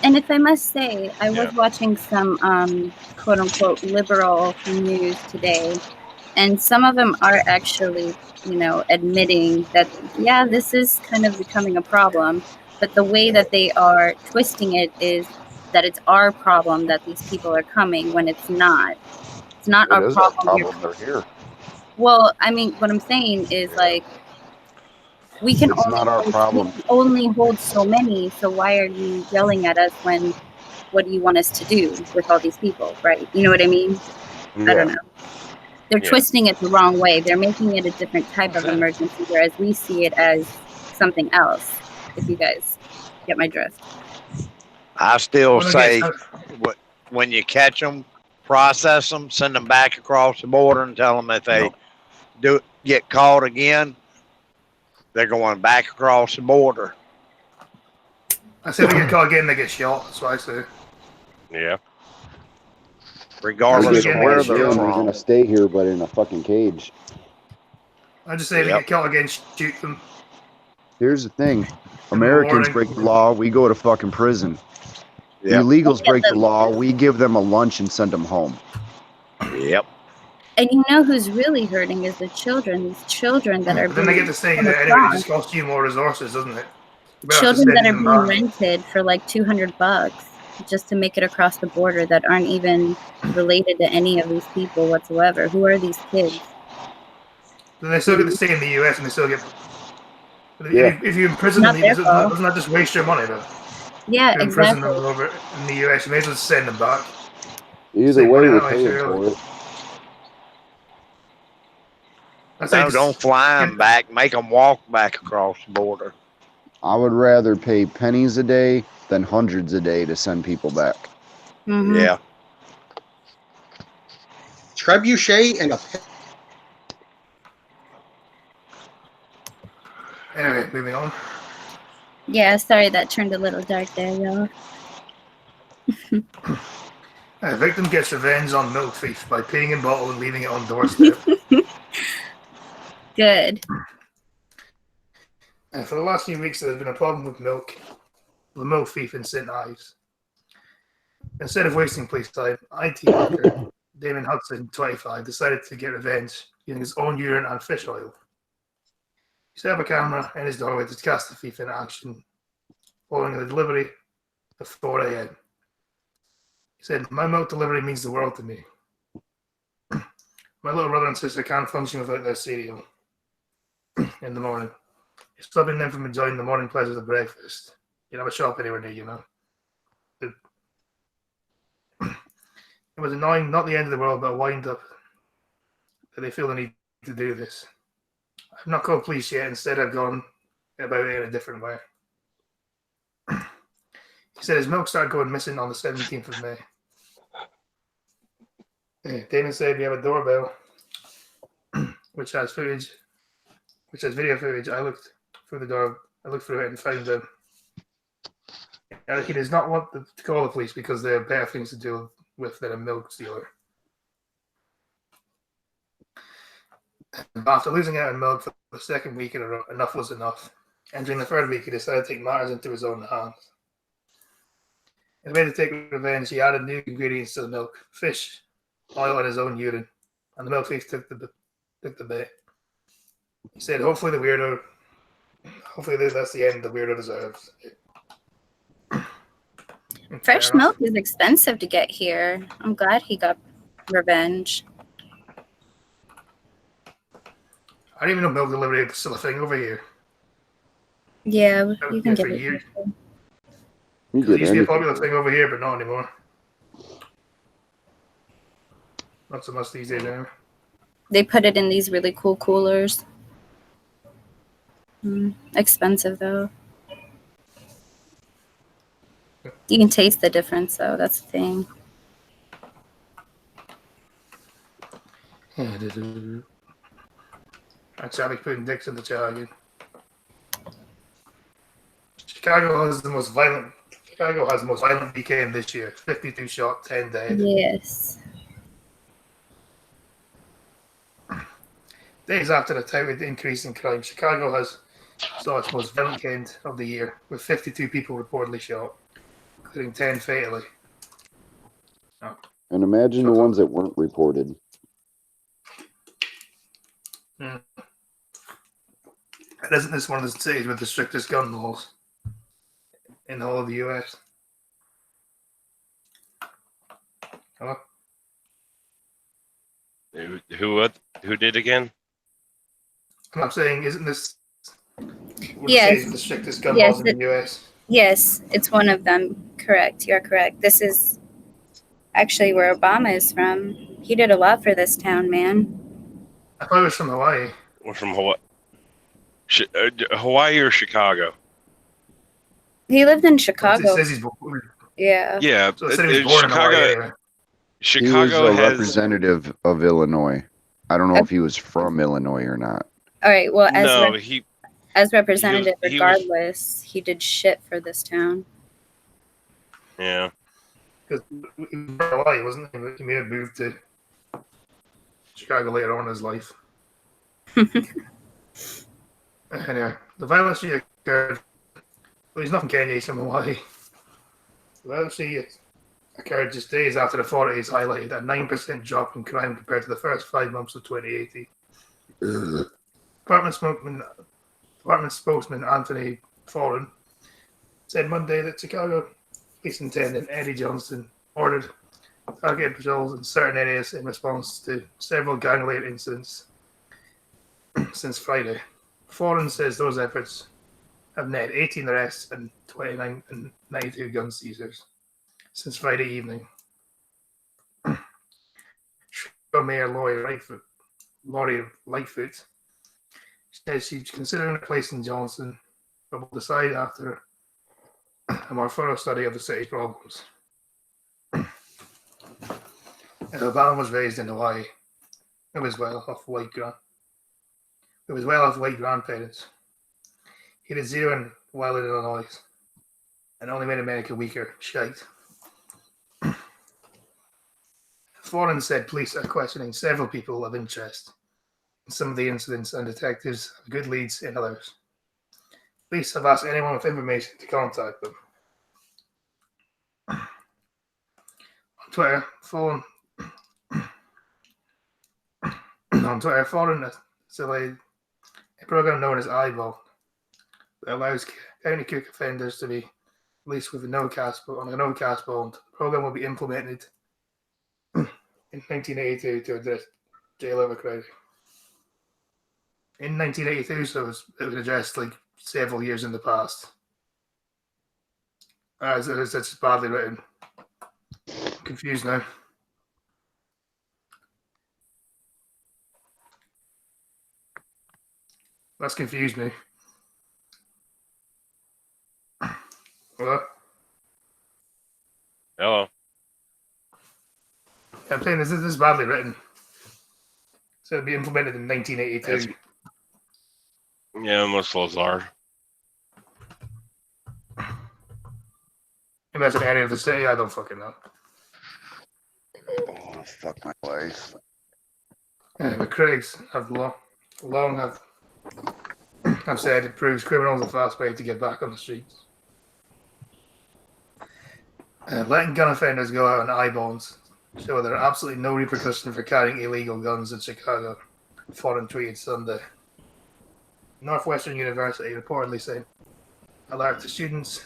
And if I must say, I was Yeah. watching some quote unquote liberal news today, and some of them are actually, admitting that, yeah, this is kind of becoming a problem. But the way that they are twisting it is that it's our problem that these people are coming when it's not. It's not It our is our problem. problem. They're here. Well, I mean, what I'm saying is like, we can It's not our problem. only hold so many. So why are you yelling at us when? What do you want us to do with all these people, right? You know what I mean? I don't know. They're twisting it the wrong way. They're making it a different type of emergency, whereas we see it as something else. If you guys get my drift. I still Wanna say, get- when you catch them, process them, send them back across the border, and tell them if they get caught again, they're going back across the border. I say if they get caught again, they get shot. That's what I say. Yeah. Regardless of where they're They're from. gonna stay here, but in a fucking cage. I just say if they get caught again, shoot them. Here's the thing: Americans warning. break the law, we go to fucking prison. Yep. Illegals break the law, we give them a lunch and send them home. Yep. And you know who's really hurting is the children. These children that are But then they being get to say come that anyway. across. It just costs you more resources, doesn't it? You better have to Children that send are them being back. rented for like $200 just to make it across the border that aren't even related to any of these people whatsoever. Who are these kids? Then they still get to stay in the US and they still get. Yeah. If you imprison Not them, their fault. doesn't that just waste your money though? Yeah, If you imprison exactly. them over in the US, you may as well send them back. Either Same way, money we're that way, paying surely. for it. I say No, just- don't fly them back. Make them walk back across the border. I would rather pay pennies a day than hundreds a day to send people back. Mhm. Yeah. Trebuchet and a Anyway, moving on. Yeah, sorry that turned a little dark there, y'all. A victim gets revenge on milk thief by peeing in bottle and leaving it on doorstep. Good. For the last few weeks, there's been a problem with milk. The milk thief in St. Ives. Instead of wasting police time, IT worker Damon Hudson, 25, decided to get revenge using his own urine and fish oil. He set up a camera in his doorway to catch the thief in action following the delivery at 4 a.m. He said, "My milk delivery means the world to me. My little brother and sister can't function without their cereal in the morning. It's stopping them from enjoying the morning pleasures of breakfast. You have a shop anywhere near you, It was annoying, not the end of the world, but a wind up that they feel the need to do this. I've not called police yet. Instead, I've gone about it in a different way. He said his milk started going missing on the 17th of May. Damon said we have a doorbell, which has video footage. I looked through it and found them. He does not want to call the police because there are better things to deal with than a milk stealer. After losing out on milk for the second week in a row, enough was enough. Entering the third week, he decided to take matters into his own hands. In a way to take revenge, he added new ingredients to the milk: fish, oil, and his own urine. And the milk thief took the bait. He said, hopefully that's the end the weirdo deserves. Fresh milk is expensive to get here. I'm glad he got revenge. I didn't even know milk delivery was still a thing over here. Yeah, you can For get years. it. You It get used to be a anything. popular thing over here, but not anymore. Not so much these days anyway. They put it in these really cool coolers. Expensive though. You can taste the difference though. That's the thing. And Charlie putting dicks in the jar again. Chicago has the most violent weekend this year. 52 shot, 10 dead. Yes. Days after the touted increase in crime, Chicago saw its most violent weekend of the year, with 52 people reportedly shot, including 10 fatally. And imagine the ones that weren't reported. And isn't this one of the cities with the strictest gun laws in the whole of the US? Hello? Who did again? I'm saying, isn't this one of the Yes. cities with the strictest gun Yes, laws in the US? Yes, it's one of them. Correct. You're correct. This is actually where Obama is from. He did a lot for this town, man. I thought it was from Hawaii. Or from Hawaii? Hawaii or Chicago? He lived in It Chicago. says he's born. Yeah. Yeah, So it said he was born in Hawaii anyway. He was Chicago a has representative of Illinois. I don't know if he was from Illinois or not. All right. Well, no. as representative, he was- regardless, he did shit for this town. Yeah. Because he was from Hawaii, wasn't he? He may have moved to Chicago later on in his life. Anyway, the violence she occurred. Well, he's not from Kenya, he's from Hawaii. The violence she occurred just days after the authorities highlighted a 9% drop in crime compared to the first 5 months of 2018. Department spokesman Anthony Foran said Monday that Chicago Police Superintendent Eddie Johnston ordered targeted patrols in certain areas in response to several gang-related incidents since Friday. Foran says those efforts have netted 18 arrests and 29 and 92 gun seizures since Friday evening. Chicago Mayor Lori Lightfoot says she's considering replacing Johnson, but will decide after a more thorough study of the city's problems. Obama was raised in Hawaii. It was well off white grandparents. He did zero while in Illinois, and only made America weaker. Shite. Foran said police are questioning several people of interest in some of the incidents, and detectives have good leads in others. Police have asked anyone with information to contact them. On Twitter, Foran delayed a program known as Eyeball that allows county cook offenders to be released with a no-cast bond. The program will be implemented in 1982 to address jail overcrowding. In 1982, so it was addressed like several years in the past. It's just badly written. I'm confused now. That's confused me. What? Hello. I'm saying this is badly written. So it'll be implemented in 1982. Yeah, most laws are. Imagine any of the city. I don't fucking know. Oh, fuck my life. The critics have long have said it proves criminals a fast way to get back on the streets. Letting gun offenders go out on I-bonds show there are absolutely no repercussions for carrying illegal guns in Chicago, Foreign tweeted Sunday. Northwestern University reportedly said alert to students.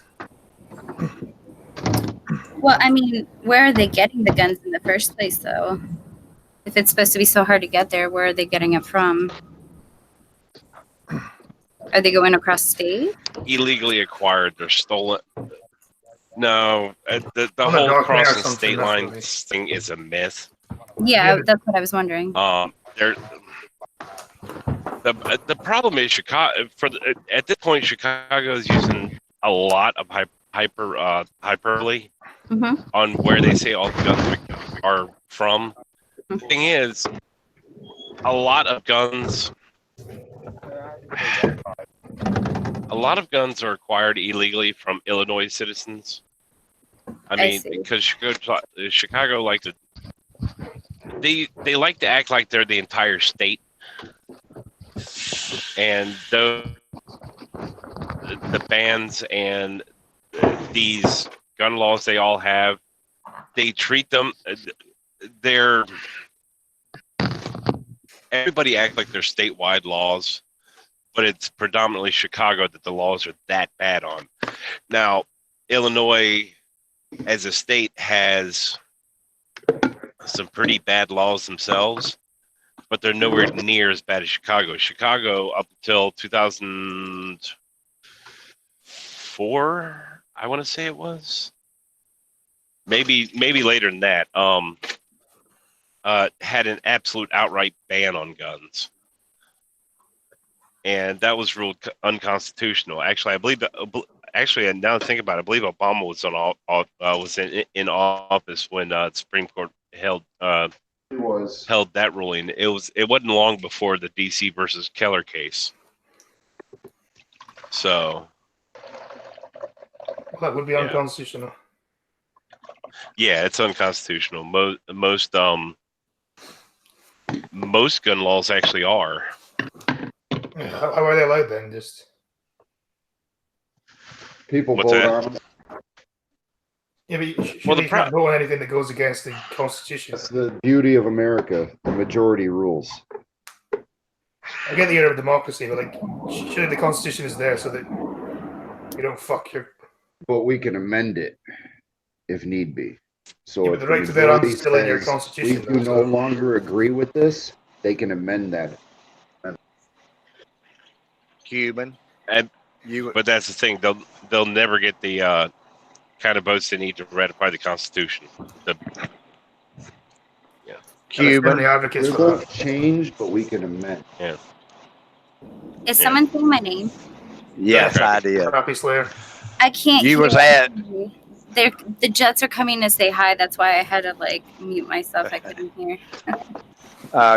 Well, I mean, where are they getting the guns in the first place, though? If it's supposed to be so hard to get there, where are they getting it from? Are they going across state? Illegally acquired. They're stolen. No, the On the whole dark net or crossing something, state definitely. lines thing is a myth. Yeah, that's what I was wondering. The problem is Chicago. At this point, Chicago is using a lot of hyperbole on where they say all the guns are from. The thing is, a lot of guns are acquired illegally from Illinois citizens. I mean, because Chicago like to they like to act like they're the entire state, and the bans and these gun laws they all have, they treat them. Everybody act like they're statewide laws, but it's predominantly Chicago that the laws are that bad on. Now, Illinois as a state has some pretty bad laws themselves, but they're nowhere near as bad as Chicago. Chicago, up until 2004, I want to say it was. Maybe later than that. Had an absolute outright ban on guns, and that was ruled unconstitutional. Actually, I believe. Actually, now to think about it, I believe Obama was in office when the Supreme Court held that ruling. It wasn't long before the DC versus Keller case. So that would be unconstitutional. Yeah, it's unconstitutional. Most gun laws actually are. How are they allowed then? Just people What's vote that? on them. Yeah, but you can't vote on anything that goes against the Constitution. That's the beauty of America. The majority rules. I get that you're a democracy, but like, surely the Constitution is there so that you don't fuck your. But we can amend it if need be. So if the right to bear arms is still in your says Constitution. we do no longer agree with this, they can amend that. Cuban. But that's the thing; they'll never get the kind of votes they need to ratify the Constitution. Cuban. The advocates They for won't that. change, but we can amend. Yeah. Is someone saying my name? Yes, I did. Crappy Slayer. I can't. You hear was at. The Jets are coming to say hi. That's why I had to like mute myself. I couldn't hear.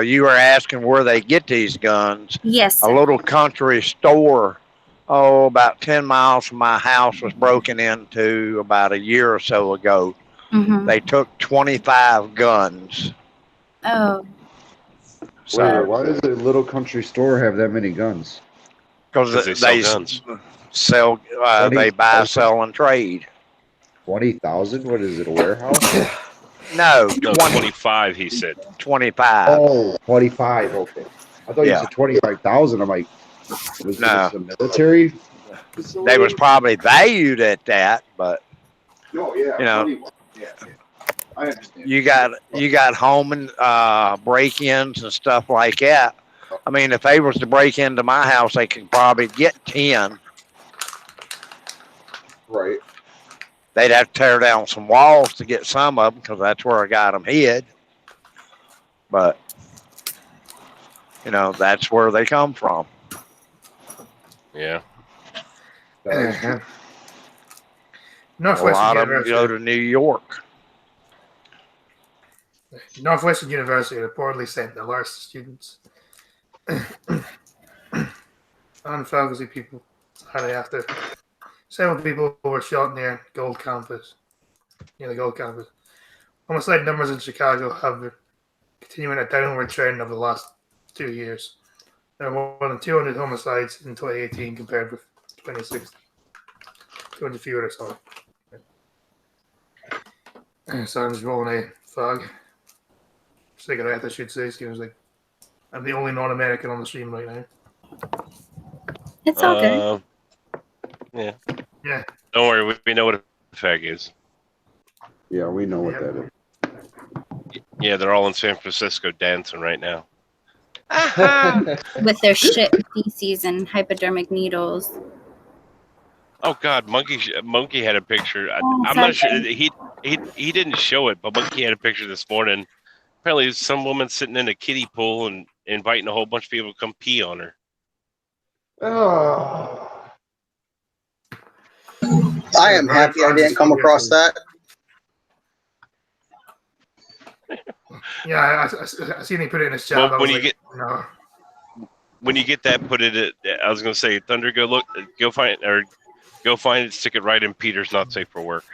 You were asking where they get these guns. Yes. A little country store, about 10 miles from my house was broken into about a year or so ago. Mm-hmm. They took 25 guns. Oh. So, Why does a little country store have that many guns? because they sell guns. Sell, they buy, sell, and trade. 20,000? What is it, a warehouse? No, No, 25. He said. 25. Oh, 25. Okay. I thought you Yeah. said 25,000. I'm like, was No. this a military facility? They was probably valued at that, but Oh, yeah. you know. 21. Yeah. I understand. you got home and break-ins and stuff like that. I mean, if they was to break into my house, they could probably get 10. Right. they'd have to tear down some walls to get some of them because that's where I got them hid. But, you know, that's where they come from. Yeah. Uh-huh. A Northwestern lot of them University. go to New York. Northwestern University reportedly sent the last students and faculty people Saturday after several people were shot near the Gold Campus. Homicide numbers in Chicago have been continuing a downward trend over the last 2 years. There were more than 200 homicides in 2018 compared with 2016. 200 fewer, sorry. So I'm just rolling a fog. Cigarette, I should say. Seems like I'm the only non-American on the stream right now. It's all good. Yeah. Yeah. Don't worry, we know what a fag is. Yeah, we know what that is. Yeah, they're all in San Francisco dancing right now. With their shit feces and hypodermic needles. Oh God, Monkey had a picture. Oh, I'm not sure sorry. he didn't show it, but Monkey had a picture this morning. Apparently, some woman sitting in a kiddie pool and inviting a whole bunch of people to come pee on her. Oh. I am happy I didn't come across that. Yeah, I seen he put it in his chat. Well, when you no. when you get that, put it. I was gonna say, Thunder, go find it, stick it right in Peter's not safe for work.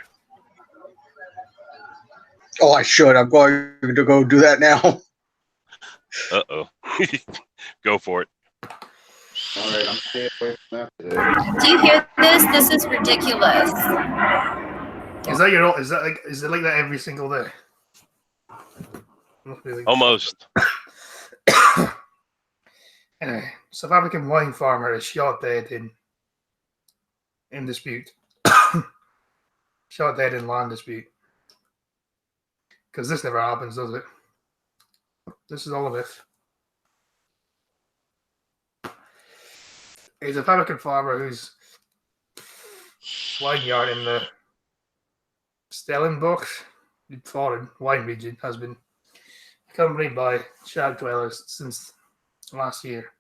Oh, I should. I'm going to go do that now. Uh-oh. Go for it. All right, I'm staying away from that today. Do you hear this? This is ridiculous. Is it like that every single day? Almost. Anyway, South African wine farmer is shot dead in dispute. Shot dead in land dispute. Because this never happens, does it? This is all of it. He's a South African farmer whose wine yard in the Stellenbosch foreign wine region has been accompanied by shack dwellers since last year.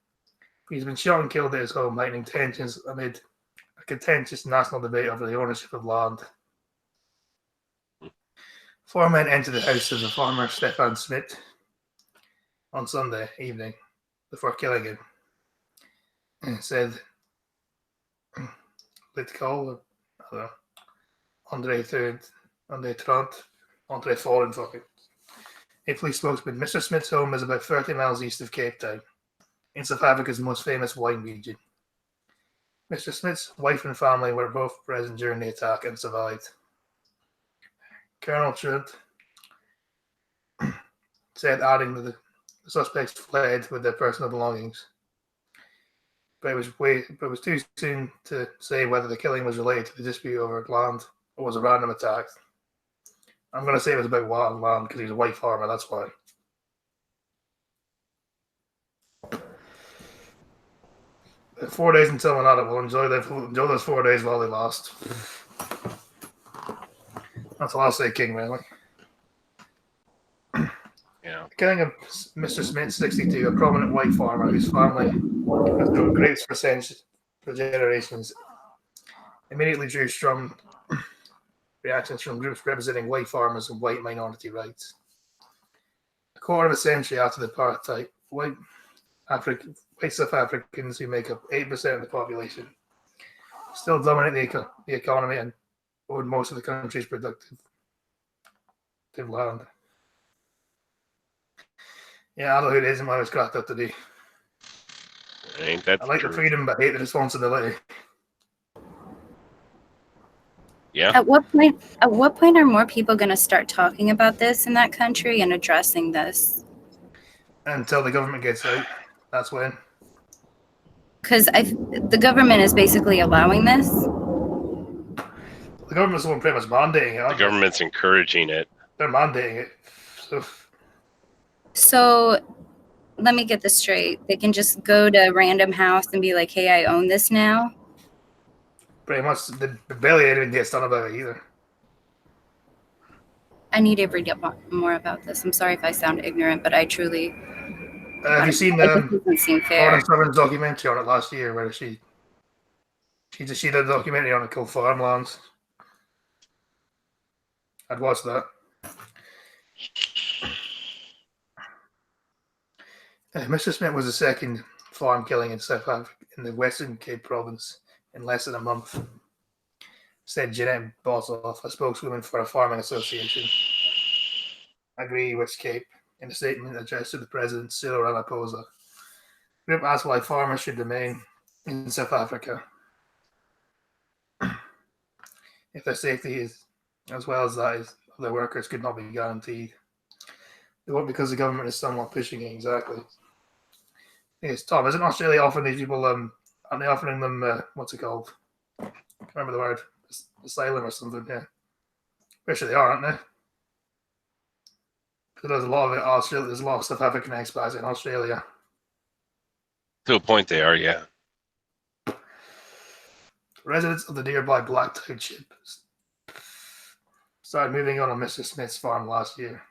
He's been shot and killed at his home, heightening tensions amid a contentious national debate over the ownership of land. 4 men entered the house of the farmer Stefan Smit on Sunday evening before killing him. And said, let's call Andre Foreign fucking. A police spokesman, Mr. Smith's home is about 30 miles east of Cape Town, in South Africa's most famous wine region. Mr. Smith's wife and family were both present during the attack and survived. Colonel Trunt said, adding that the suspects fled with their personal belongings. But it was too soon to say whether the killing was related to the dispute over land or was a random attack. I'm going to say it was about land because he's a white farmer, that's why. But 4 days until another will enjoy those 4 days while they last. That's all I'll say, King, really. Yeah. The killing of Mr. Smith, 62, a prominent white farmer whose family has grown grapes for generations, immediately drew strong reactions from groups representing white farmers and white minority rights. A quarter of a century after the apartheid, white South Africans, who make up 8% of the population, still dominate the economy and own most of the country's productive land. Yeah, adulthood isn't what I was cracked up to do. Ain't that I like the freedom, but hate the responsibility. Yeah. At what point are more people going to start talking about this in that country and addressing this? Until the government gets out, that's when. Because the government is basically allowing this. The government's the one pretty much mandating it. The government's encouraging it. They're mandating it. So let me get this straight. They can just go to a random house and be like, hey, I own this now. Pretty much, the barely anything gets done about it either. I need to read up more about this. I'm sorry if I sound ignorant, but I truly. Have you seen it just doesn't seem fair. Gordon Summer's documentary on it last year, where she did a documentary on it called Farmlands? I'd watch that. Mr. Smith was the second farm killing in South Africa, in the Western Cape province, in less than a month, said Jeanette Bossoff, a spokeswoman for a farming association. Agree with Cape in a statement addressed to the president, Cyril Ramaphosa. The group asked why farmers should remain in South Africa if their safety is, as well as that is, of their workers could not be guaranteed. They won't because the government is somewhat pushing it, exactly. Yes, Tom, isn't Australia offering these people, aren't they offering them, what's it called? I can't remember the word. Asylum or something, yeah. Pretty sure they are, aren't they? Because there's a lot of Australia, there's a lot of South African expats in Australia. To a point they are, yeah. Residents of the nearby Black Township started moving on Mr. Smith's farm last year.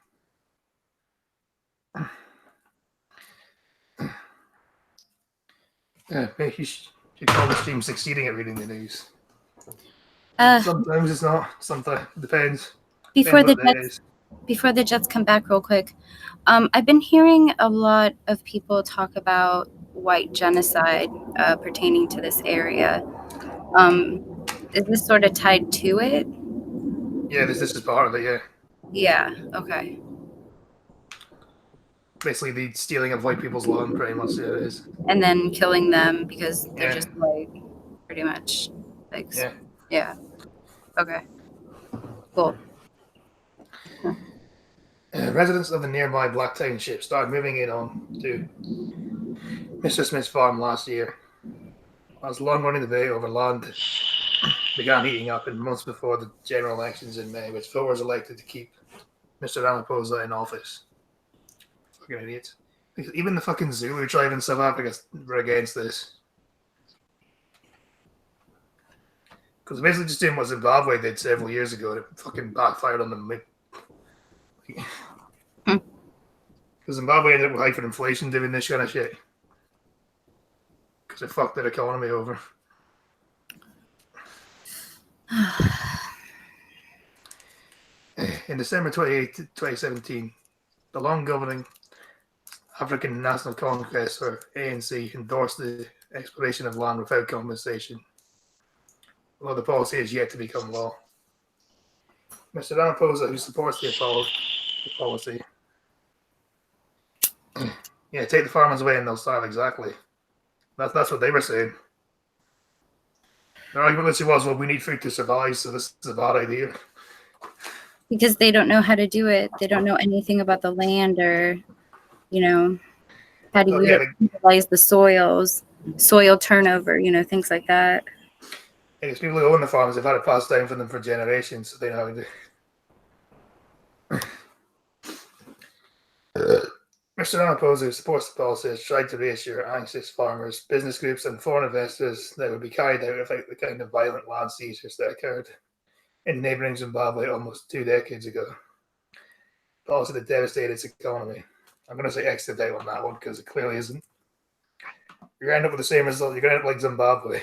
Yeah, maybe you should call the stream succeeding at reading the news. Sometimes it's not. Sometimes it depends. Before the Jets come back real quick, I've been hearing a lot of people talk about white genocide pertaining to this area. Is this sort of tied to it? Yeah, this is part of it, yeah. Yeah, okay. Basically the stealing of white people's land, pretty much, yeah, it is. And then killing them because they're just white, pretty much. Like, yeah. Okay. Cool. Residents of the nearby Black Township started moving in on to Mr. Smith's farm last year. As long-running debate over land began heating up in months before the general elections in May, which voters elected to keep Mr. Ramaphosa in office. Fucking idiots. Even the fucking Zulu tribe in South Africa were against this. Because basically just doing what Zimbabwe did several years ago, it fucking backfired on them. Because Zimbabwe ended up with hyperinflation doing this kind of shit. Because it fucked their economy over. In December 28, 2017, the long-governing African National Congress, or ANC, endorsed the exploration of land without compensation, although the policy is yet to become law. Mr. Ramaphosa, who supports the policy, yeah, take the farmers away and they'll starve, exactly. That's what they were saying. Their argument literally was, well, we need food to survive, so this is a bad idea. Because they don't know how to do it. They don't know anything about the land or, how do you utilize the soil turnover, things like that. Yeah, because people who own the farms have had it passed down for them for generations, so they know how to do. Mr. Ramaphosa, who supports the policy, has tried to reassure anxious farmers, business groups, and foreign investors that would be carried out without the kind of violent land seizures that occurred in neighboring Zimbabwe almost 2 decades ago. Policy that devastated its economy. I'm going to say X today on that one because it clearly isn't. You're going to end up with the same result. You're going to end up like Zimbabwe.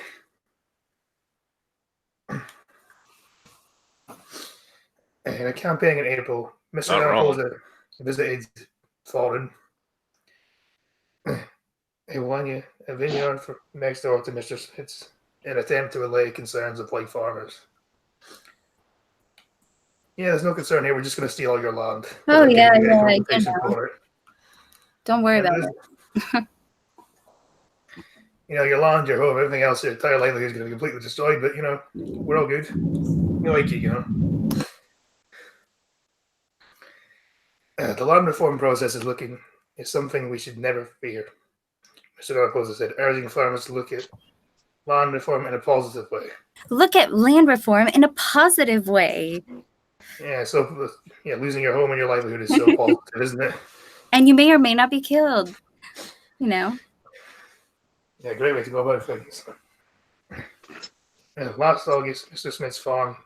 In a campaign in April, Mr. Ramaphosa visited Foreign, a vineyard next door to Mr. Smith's, in an attempt to allay concerns of white farmers. Yeah, there's no concern here. We're just going to steal all your land. Oh, yeah. Don't worry about it. Your land, your home, everything else, your entire livelihood is going to be completely destroyed, but, we're all good. We like you, The land reform process is something we should never fear, Mr. Ramaphosa said, urging farmers to look at land reform in a positive way. Look at land reform in a positive way. Yeah, so losing your home and your livelihood is so positive, isn't it? And you may or may not be killed, Yeah, great way to go about things. Last August, Mr. Smith's farm,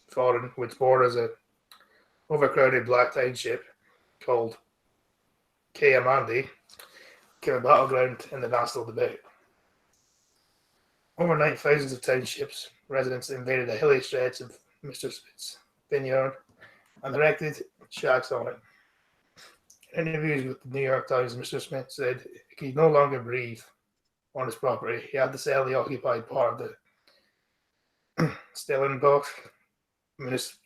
Foreign, which borders a overcrowded black township called Kayamandi became a battleground in the national debate. Overnight, thousands of townships residents invaded the hilly stretch of Mr. Smith's vineyard and erected shacks on it. In interviews with the New York Times, Mr. Smith said he could no longer breathe on his property. He had to sell the occupied part of the Stellenbosch municipal.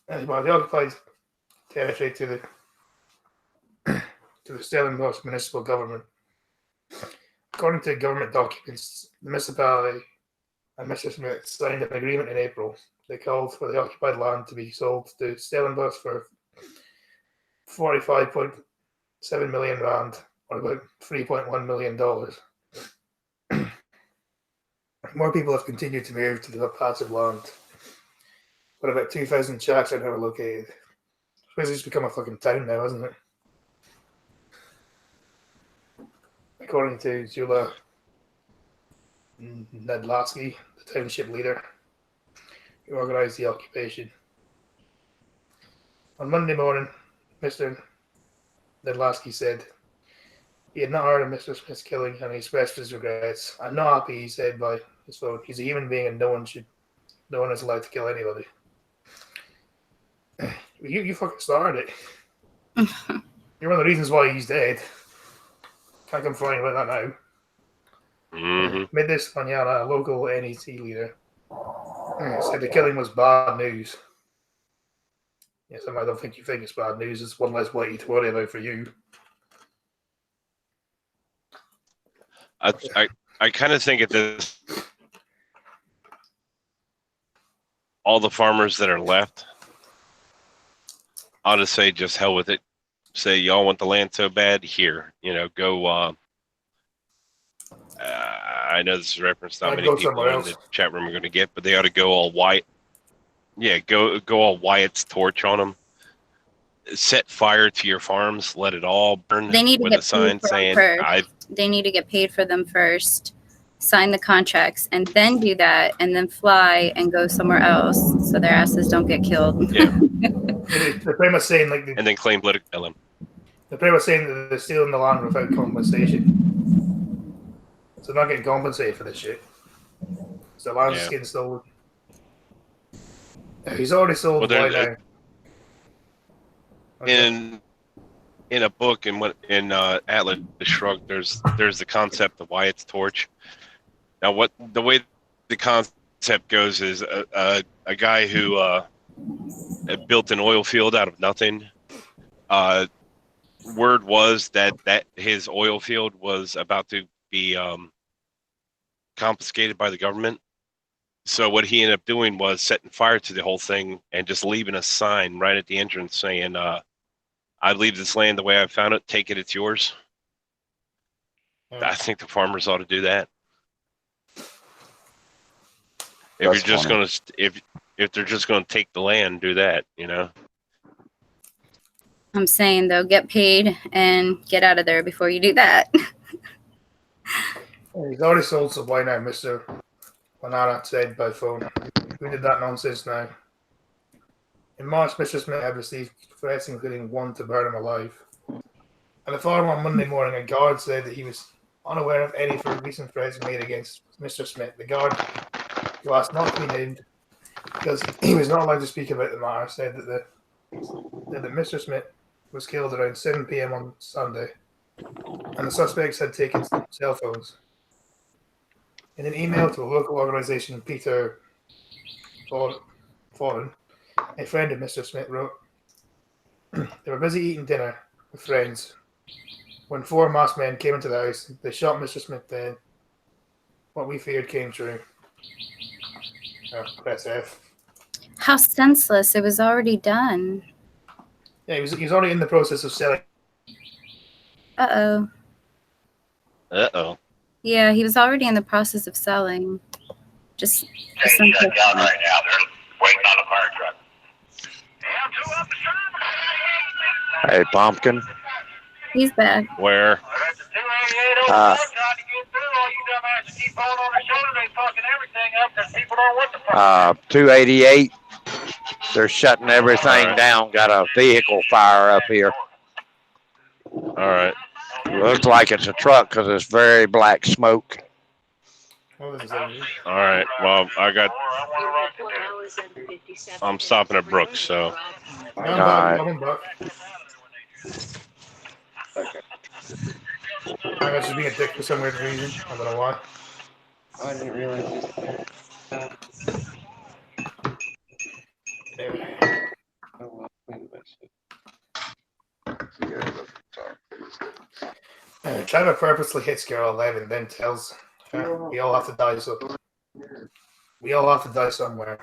The occupied territory to the Stellenbosch municipal government. According to government documents, the municipality and Mr. Smith signed an agreement in April. They called for the occupied land to be sold to Stellenbosch for 45.7 million rand, or about $3.1 million. More people have continued to move to the passive land, but about 2,000 shacks are now located. It's just become a fucking town now, hasn't it? According to Zula Nedlasky, the township leader who organized the occupation. On Monday morning, Mr. Nedlasky said he had not heard of Mr. Smith's killing and he expressed his regrets. I'm not happy, he said by his phone. He's a human being and no one is allowed to kill anybody. You fucking started it. You're one of the reasons why he's dead. Can't complain about that now. Mm-hmm. Midis Manyana, a local NEC leader, said the killing was bad news. Yes, I don't think you think it's bad news. It's one less weight to worry about for you. I kind of think at this, all the farmers that are left ought to say just hell with it. Say y'all want the land so bad, here, go. I know this is reference not many people in the chat room are going to get, but they ought to go all white. Yeah, go all Wyatt's torch on them. Set fire to your farms. Let it all burn. They need to with get a sign saying, They need to get paid for them first, sign the contracts, and then do that, and then fly and go somewhere else so their asses don't get killed. Yeah. They're pretty much saying and then claim political asylum. They're pretty much saying that they're stealing the land without compensation. So they're not getting compensated for this shit. So the land's just getting stolen. He's already sold by now. In a book in Atlas Shrugged, there's the concept of Wyatt's torch. Now, the way the concept goes is a guy who built an oil field out of nothing. Word was that his oil field was about to be confiscated by the government. So what he ended up doing was setting fire to the whole thing and just leaving a sign right at the entrance saying, I leave this land the way I found it. Take it, it's yours. I think the farmers ought to do that. If they're just gonna take the land, do that. I'm saying though, get paid and get out of there before you do that. He's already sold, so why now, Mr. Manana said by phone. Who did that nonsense now? In March, Mr. Smith had received threats, including one to burn him alive. At the farm on Monday morning, a guard said that he was unaware of any recent threats made against Mr. Smith. The guard, who asked not to be named because he was not allowed to speak about the matter, said that Mr. Smith was killed around 7 p.m. on Sunday, and the suspects had taken cell phones. In an email to a local organization, Peter Foran, a friend of Mr. Smith, wrote, they were busy eating dinner with friends when 4 masked men came into the house. They shot Mr. Smith dead. What we feared came true. Press F. How senseless. It was already done. Yeah, he was already in the process of selling. Uh-oh. Uh-oh. Yeah, he was already in the process of selling. Just shut down right now. They're waiting on a fire truck. Hey, Pumpkin. He's back. Where? 288. They're shutting everything down. Got a vehicle fire up here. All right. Looks like it's a truck because it's very black smoke. What is that? All right. Well, I'm stopping at Brooks, so. I'm Alright. back. I was just being a dick for some weird reason. I don't know why. I didn't realize. Anyway. Trevor purposely hits girl 11, then tells her we all have to die. So we all have to die somewhere.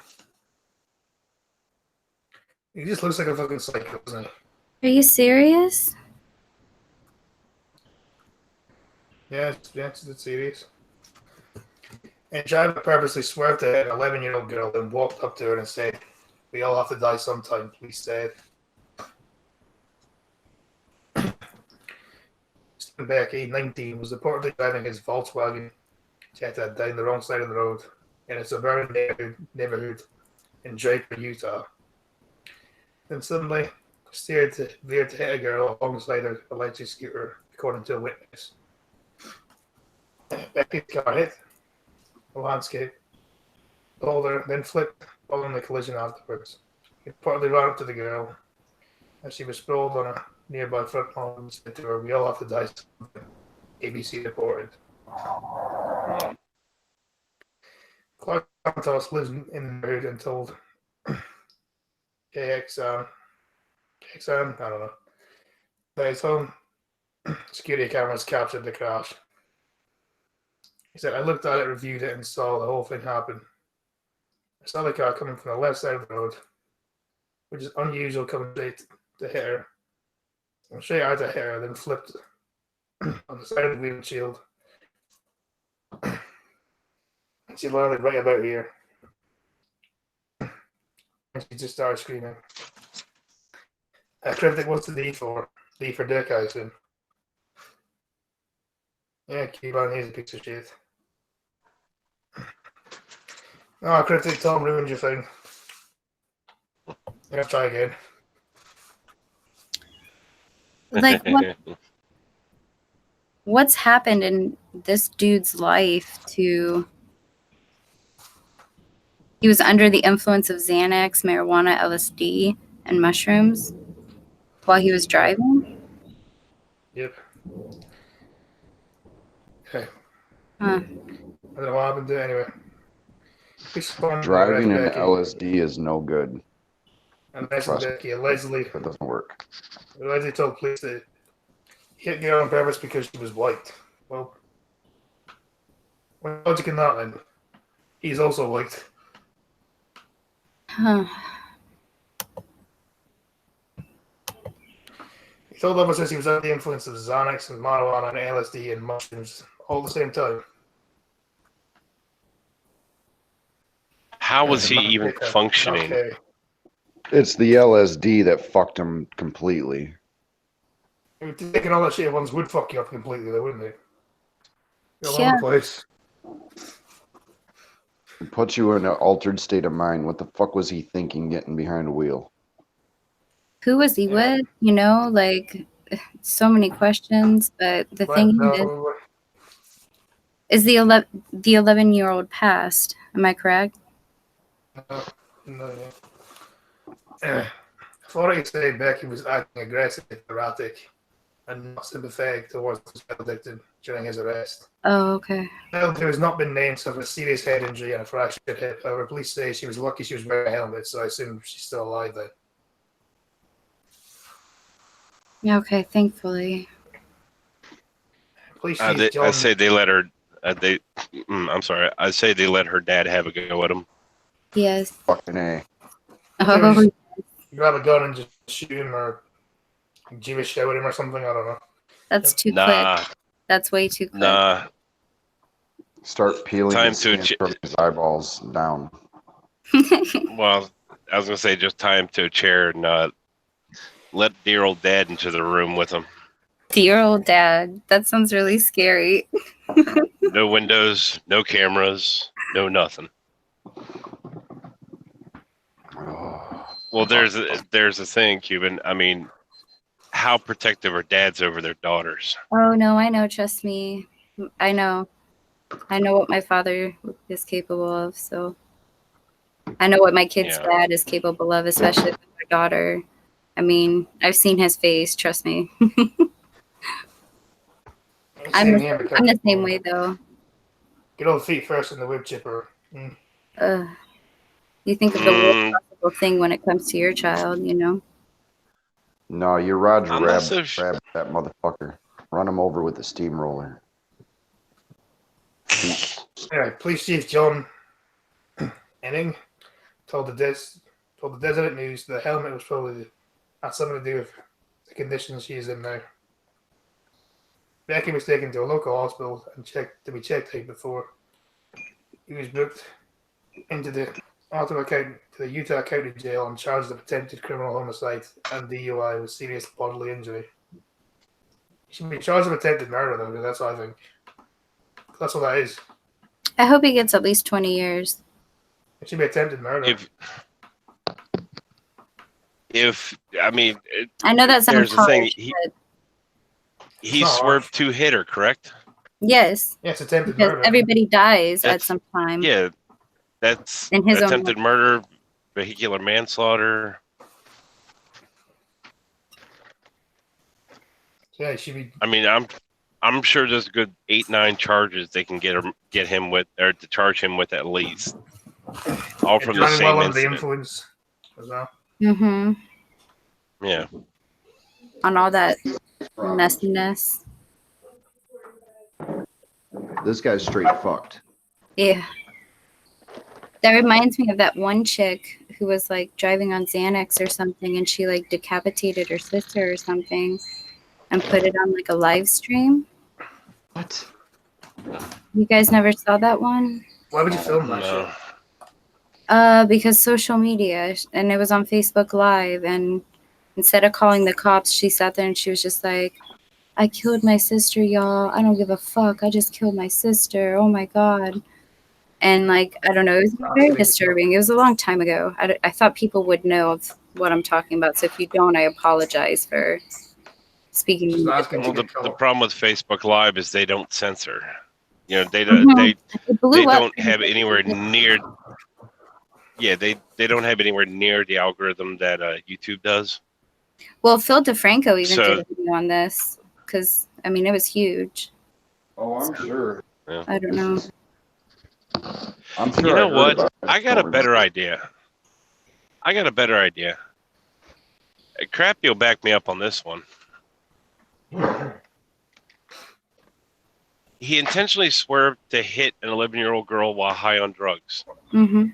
He just looks like a fucking psycho, doesn't he? Are you serious? Yeah, it's serious. And Trevor purposely swerved at an 11-year-old girl, then walked up to her and said, "We all have to die sometime, please stay." Stephen Beck, age 19, was reportedly driving his Volkswagen Jetta down the wrong side of the road in a suburban neighborhood in Draper, Utah. Then suddenly veered to hit a girl alongside her electric scooter, according to a witness. Becky's car hit the landscape, pulled her, then flipped, following the collision afterwards. He reportedly ran up to the girl as she was sprawled on a nearby front lawn and said to her, "We all have to die sometime," ABC reported. Clark Santos lives in the neighborhood and told KXAN, I don't know, that his home security cameras captured the crash. He said, "I looked at it, reviewed it, and saw the whole thing happen. I saw the car coming from the left side of the road, which is unusual coming straight to hit her. And straight out to hit her, then flipped on the side of the windshield. And she landed right about here. And she just started screaming. Cryptic, what's the D for? D for dick, I assume. Yeah, Keybon, he's a piece of shit. Oh, Cryptic, Tom ruined your thing. I'm gonna try again. Like, what's happened in this dude's life to... He was under the influence of Xanax, marijuana, LSD, and mushrooms while he was driving? Yep. Okay. Huh. I don't know what happened to it anyway. Driving in LSD is no good. And Becky allegedly That doesn't work. allegedly told police that he hit the girl on purpose because she was white. Well, what logic in that then? He's also white. Huh. He told officers he was under the influence of Xanax and marijuana and LSD and mushrooms all at the same time. How was he even functioning? Okay. It's the LSD that fucked him completely. Taking all that shit at once would fuck you up completely, though, wouldn't it? You're all Yeah. over the place. It puts you in an altered state of mind. What the fuck was he thinking getting behind a wheel? Who was he with? You know, like, so many questions. But the thing is the 11-year-old passed. Am I correct? No. Authorities say Becky was acting aggressive, erratic, and not sympathetic towards the victim during his arrest. Oh, okay. Who has not been named, suffered a serious head injury and a fractured hip. However, police say she was lucky she was wearing a helmet, so I assume she's still alive then. Yeah, okay, thankfully. Police I say they let her. I'm sorry. I say they let her dad have a go at him. Yes. Fucking A. Oh, You grab a gun and just shoot him or Jewish shout at him or something. I don't know. that's too Nah, quick. That's way too quick. nah. Start peeling Time the to skin from his eyeballs down. Well, I was gonna say just tie him to a chair and let dear old dad into the room with him. Dear old dad. That sounds really scary. No windows, no cameras, no nothing. Oh. Well, there's a thing, Cuban. I mean, how protective are dads over their daughters? Oh no, I know. Trust me, I know. I know what my father is capable of. So I know what my kid's dad is capable of, especially with my daughter. I mean, I've seen his face. Trust me. I'm the same way though. Get all the feet first in the wood chipper. Mm. You think of the worst possible thing when it comes to your child, you know? No, you're Roger Rabbit. Grab that motherfucker. Run him over with a steamroller. Anyway, Police Chief John Enning told the Deseret News the helmet was probably had something to do with the condition she is in now. Becky was taken to a local hospital and checked out before he was booked into the Utah County Jail and charged with attempted criminal homicide and DUI with serious bodily injury. He should be charged with attempted murder, though, because that's what I think. That's what that is. I hope he gets at least 20 years. It should be attempted murder. I mean, I know that sounds harsh, he swerved to hit her, correct? Yes. Yeah, it's attempted because murder. Everybody dies at some time. Yeah, that's in his attempted murder, vehicular manslaughter. Yeah, it should be. I mean, I'm sure there's a good 8-9 charges they can get him with, or to charge him with at least. All from the same well incident. The influence as well. Mm-hmm. Yeah. On all that messiness. This guy's straight fucked. Yeah. That reminds me of that one chick who was like driving on Xanax or something, and she like decapitated her sister or something and put it on like a live stream. What? You guys never saw that one? Why would you film that shit? Because social media, and it was on Facebook Live, and instead of calling the cops, she sat there and she was just like, I killed my sister, y'all. I don't give a fuck. I just killed my sister. Oh my God. And like, I don't know, it was very disturbing. It was a long time ago. I thought people would know of what I'm talking about. So if you don't, I apologize for speaking. Well, the problem with Facebook Live is they don't censor. You know, they don't have anywhere near. Yeah, they don't have anywhere near the algorithm that YouTube does. Well, Phil DeFranco even did a video on this because I mean it was huge. Oh, I'm sure. Yeah. I don't know. I'm sure. You know what? I got a better idea. Crappy will back me up on this one. He intentionally swerved to hit an 11-year-old girl while high on drugs. Mm-hmm.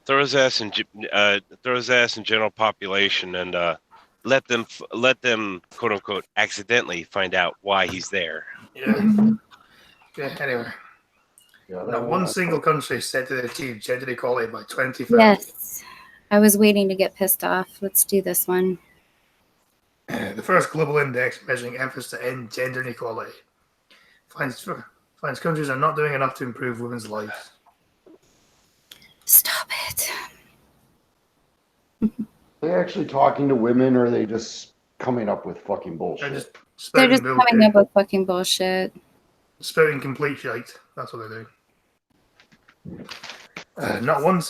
Throw his ass in general population and let them quote unquote accidentally find out why he's there. Yeah. Okay. Anyway. Not one single country set to achieve gender equality by 2030. Yes. I was waiting to get pissed off. Let's do this one. The first global index measuring efforts to end gender inequality finds countries are not doing enough to improve women's lives. Stop it. Are they actually talking to women, or are they just coming up with fucking bullshit? They're just coming up with fucking bullshit. Spouting complete shite. That's what they do. Not one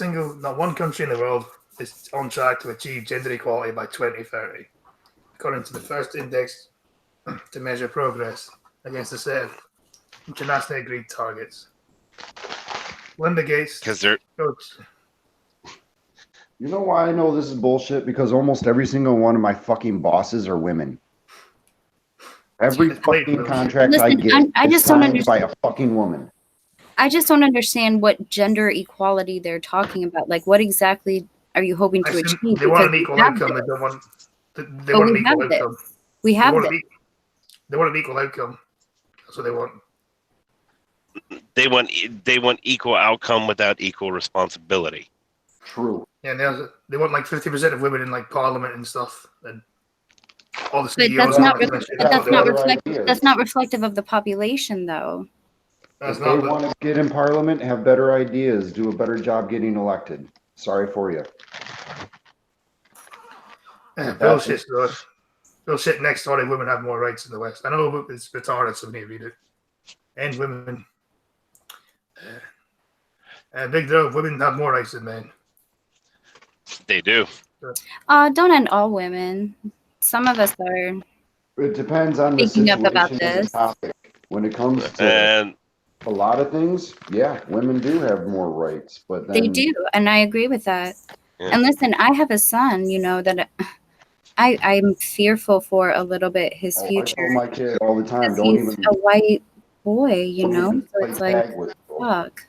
country in the world is on track to achieve gender equality by 2030, according to the first index to measure progress against a set of internationally agreed targets. Linda Gates. Because they're. You know why I know this is bullshit? Because almost every single one of my fucking bosses are women. Every fucking contract I get is signed by a fucking woman. I just don't understand what gender equality they're talking about. Like, what exactly are you hoping to achieve? They want an equal outcome. They don't want. They want an equal outcome. We have this. They want an equal outcome. That's what they want. They want equal outcome without equal responsibility. True. Yeah, they want like 50% of women in like parliament and stuff, and all the CEOs. That's not reflective of the population, though. If they want to get in parliament, have better ideas, do a better job getting elected. Sorry for you. Bullshit, though. Bullshit. Next story: women have more rights in the West. I know it's retarded, so we need to read it. And women. Big deal. Women have more rights than men. They do. Don't end all women. Some of us are. It depends on the Speaking up situation about and the this. topic. When it comes to And a lot of things, yeah, women do have more rights, but then They do, and I agree with that. Yeah. And listen, I have a son, that I'm fearful for a little bit his I future. tell my kid all the time, 'Cause don't he's even a white boy, don't even so play it's like, tag with people. fuck.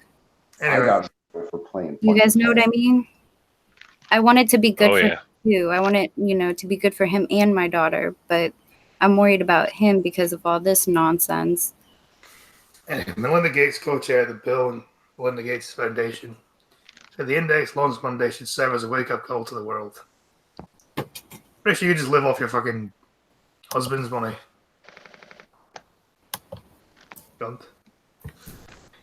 I Anyway, got for playing. You guys fucking know what I tag. mean? I want it to be good Oh, for yeah. him too. I want it, to be good for him and my daughter, but I'm worried about him because of all this nonsense. anyway, Melinda Gates, co-chair of the Bill and Melinda Gates Foundation, said the index launch Monday should serve as a wake-up call to the world. Pretty sure you just live off your fucking husband's money. Cunt.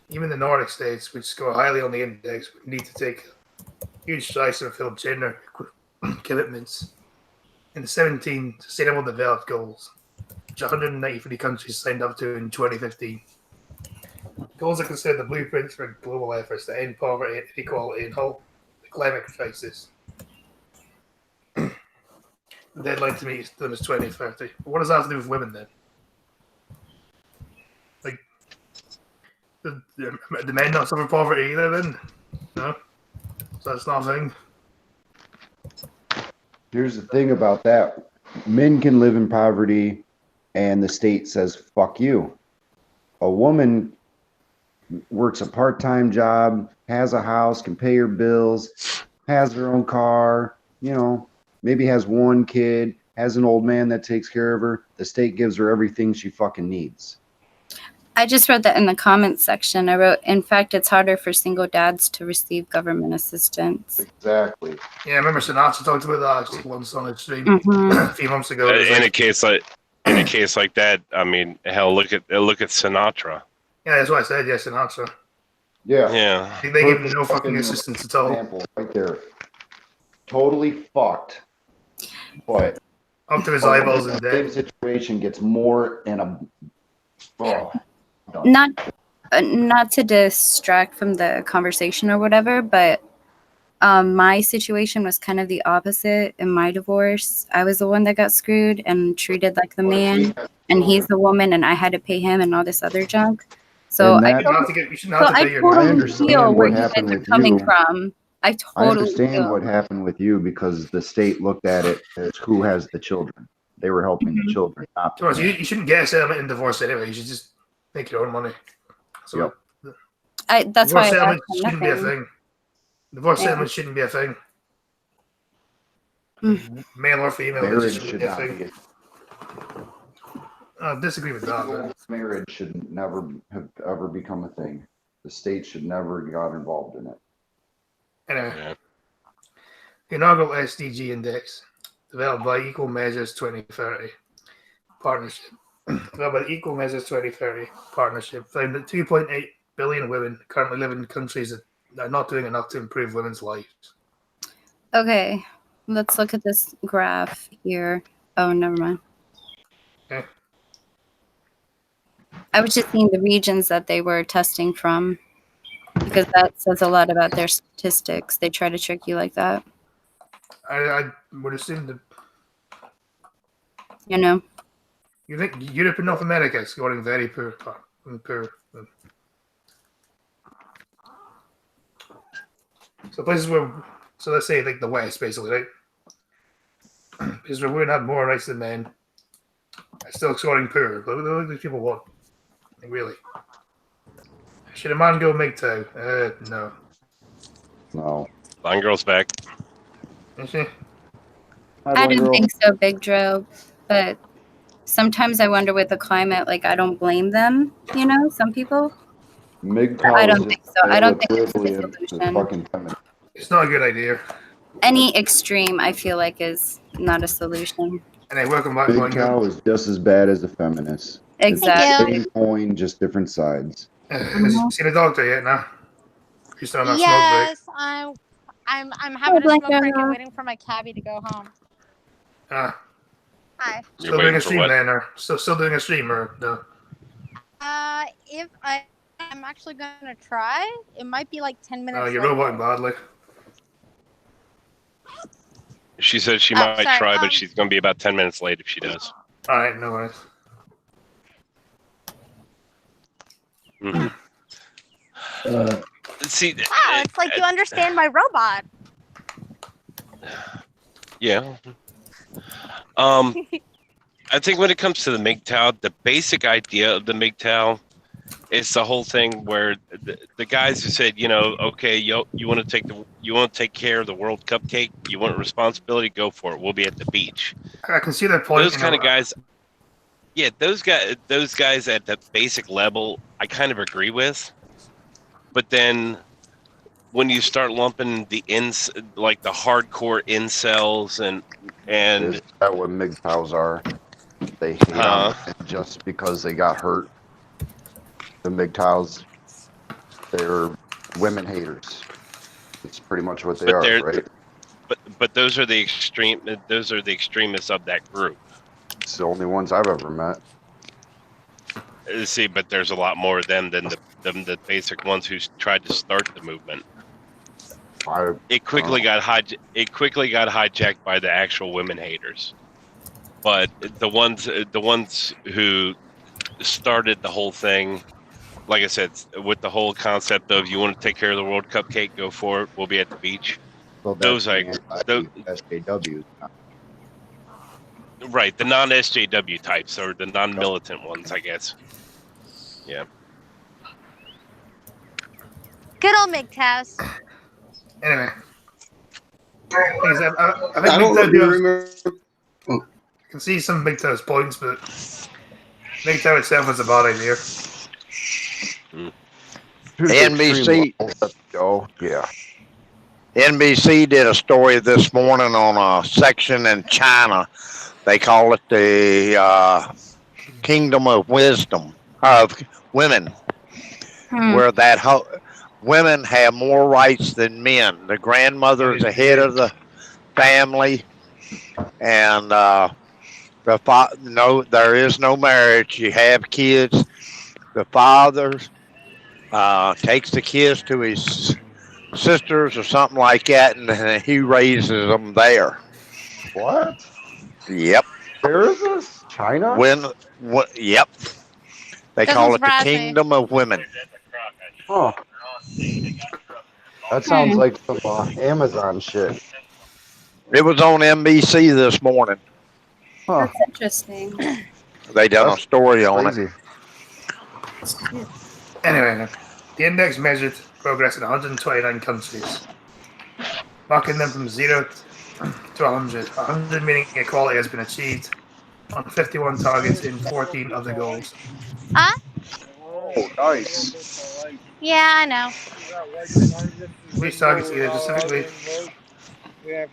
Even the Nordic states, which score highly on the index, would need to take huge strides to fulfill gender commitments in the 17 Sustainable Development Goals, which 193 countries signed up to in 2015. Goals are considered the blueprint for global efforts to end poverty and inequality and halt the climate crisis. The deadline to meet them is 2030. What does that have to do with women then? Like, the men not suffer poverty either then? No? So that's not a thing? Here's the thing about that. Men can live in poverty and the state says, fuck you. A woman works a part-time job, has a house, can pay her bills, has her own car, maybe has one kid, has an old man that takes care of her. The state gives her everything she fucking needs. I just wrote that in the comments section. I wrote, in fact, it's harder for single dads to receive government assistance. Exactly. Yeah, I remember Sinatra talked about that actually once on a stream Mhm. a few months ago. In a case like that, I mean, hell, look at Sinatra. Yeah, that's what I said. Yeah, Sinatra. Yeah. Yeah. They give him no fucking assistance at all. Example right there. Totally fucked. But Up to his eyeballs in the same debt. situation gets more in a. Oh, Not to distract from the conversation or whatever, but my situation was kind of the opposite in my divorce. I was the one that got screwed and treated like the man, and he's the woman, and I had to pay him and all this other junk. So And I that- You shouldn't have to pay your totally understand feel what where you guys happened are with coming you. from. I I totally understand feel. what happened with you because the state looked at it as who has the children. They were helping the children, not the Thomas, man. you shouldn't get a settlement in divorce anyway. You should just make your own money. So Yep. That's why divorce I settlement asked for shouldn't be a nothing. thing. Divorce Yeah. settlement shouldn't be a thing. Male or female, it Marriage just should shouldn't be a not thing. be. I disagree with that, man. Marriage should never have ever become a thing. The state should never got involved in it. Anyway, Yeah. the inaugural SDG index, developed by Equal Measures 2030 partnership, developed by the Equal Measures 2030 partnership, found that 2.8 billion women currently live in countries that are not doing enough to improve women's lives. Okay, let's look at this graph here. Oh, never mind. Okay. I was just seeing the regions that they were testing from because that says a lot about their statistics. They try to trick you like that, I would assume that you think Europe and North America is scoring very poor. So places where, so let's say like the West, basically, right? Places where women have more rights than men are still scoring poor. What do these people want? Like, really? Should a man go MGTOW? No. No. Line girl's back. Is she? I don't think so, Big Dro. But sometimes I wonder with the climate, like I don't blame them. Some people. MGTOW I is don't just think so. I don't think it's literally the a solution. fucking feminist. It's not a good idea. Any extreme, I feel like, is not a solution. And hey, welcome back, Big Mike. cow is just as bad as the feminists. Exactly. It's the same coin, just different sides. Has you seen a doctor yet? No. You're still on that smoke Yes, I'm having a Black smoke break Girl. and waiting for my cabbie to go home. Ah, Hi. still doing a stream then, or still doing a stream, or no? If I'm actually gonna try, it might be like 10 minutes. You're later. roboting badly. She said she might try, but she's going to be about 10 minutes late if she does. All right, no worries. See, wow, it's like you understand my robot. Yeah. I think when it comes to the MGTOW, the basic idea of the MGTOW is the whole thing where the guys who said, you know, okay, you want to take care of the World Cupcake, you want responsibility, go for it. We'll be at the beach. I can see that point. Those kind of guys. Yeah, those guys at the basic level, I kind of agree with. But then when you start lumping the like the hardcore incels and is that what MGTOWs are? They hate on just because they got hurt. The MGTOWs, they're women haters. It's pretty much what they are, right? But those are the extremists of that group. It's the only ones I've ever met. See, but there's a lot more of them than the basic ones who tried to start the movement. It quickly got hijacked by the actual women haters. But the ones who started the whole thing, like I said, with the whole concept of you want to take care of the World Cupcake, go for it. We'll be at the beach. Well, those SJWs. Right, the non-SJW types or the non-militant ones, I guess. Yeah. Good old MGTOWs. Anyway. I I don't know if you remember. I can see some MGTOW's points, but MGTOW itself is a bad idea. NBC. Oh, yeah. NBC did a story this morning on a section in China. They call it the Kingdom of Wisdom of Women, where women have more rights than men. The grandmother is the head of the family, and there is no marriage. You have kids. The father takes the kids to his sisters or something like that, and he raises them there. What? Yep. Where is this? China? Yep. They call it the Kingdom of Women. Oh. That sounds like some Amazon shit. It was on NBC this morning. Huh. That's interesting. They done a story on it. Anyway, the index measured progress in 129 countries, marking them from 0 to 100. 100 meaning equality has been achieved on 51 targets in 14 of the goals. Huh? Oh, nice. Yeah, I know. These targets either specifically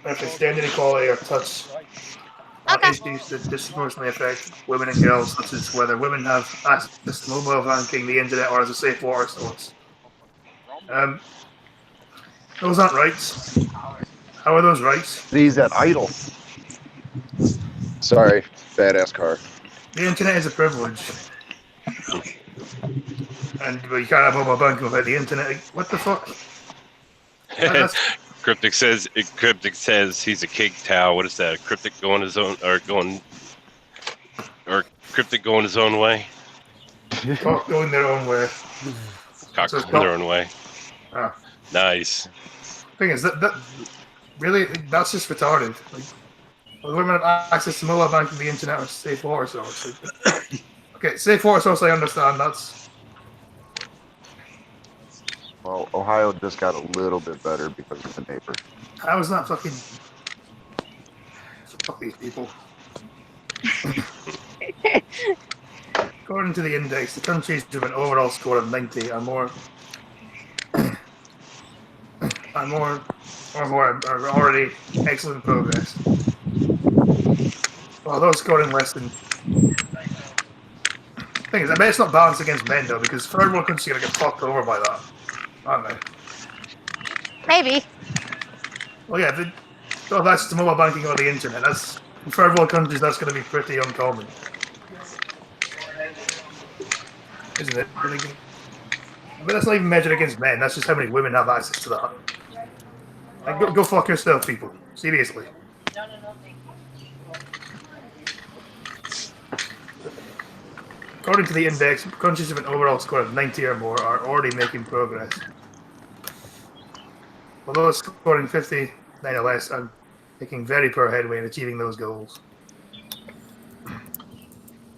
extended equality or touch on issues that disproportionately affect women and girls, such as whether women have access to mobile banking, the internet, or as a safe water source. Those aren't rights. How are those rights? These at Idle. Sorry, badass car. The internet is a privilege. And you can't have mobile banking without the internet. What the fuck? Cryptic says he's a KGTOW. What is that? Cryptic going his own Cryptic going his own way? Cock going their own way. Cock going their own way. Ah. Nice. Thing is that really that's just retarded. Like, women have access to mobile banking, the internet, or safe water source. Okay, safe water source, I understand. That's Well, Ohio just got a little bit better because of the neighbor. how is that fucking fuck these people? According to the index, the countries with an overall score of 90 are already excellent progress. Well, those scoring less than. Thing is, I bet it's not balanced against men though, because third world countries are gonna get fucked over by that, aren't they? Maybe. Well, yeah, that's the mobile banking or the internet. That's In third world countries, that's going to be pretty uncommon, isn't it? But that's not even measured against men. That's just how many women have access to that. Like, go fuck yourself, people. Seriously. According to the index, countries with an overall score of 90 or more are already making progress. Although scoring 59 or less are making very poor headway in achieving those goals.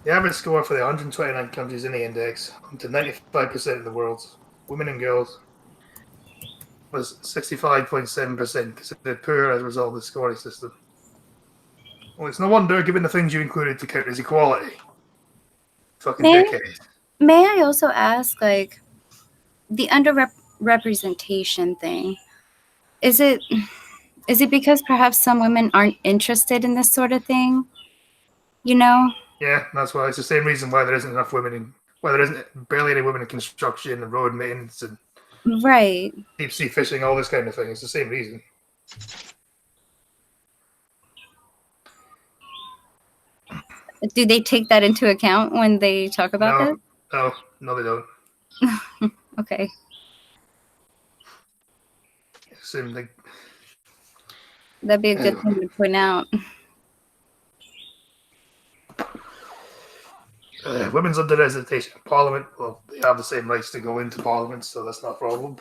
The average score for the 129 countries in the index, up to 95% of the world's women and girls, was 65.7%, considered poor as a result of the scoring system. Well, it's no wonder, given the things you included to count as equality. Fucking decades. May I also ask, like, the underrepresentation thing? Is it because perhaps some women aren't interested in this sort of thing? You know? Yeah, that's why. It's the same reason why there isn't enough women in, why there isn't barely any women in construction and road maintenance and right, deep sea fishing, all this kind of thing. It's the same reason. Do they take that into account when they talk about this? No, they don't. Okay. Seems like That'd be a good thing to point out. Women's underrepresentation in Parliament, well, they have the same rights to go into Parliament, so that's not a problem.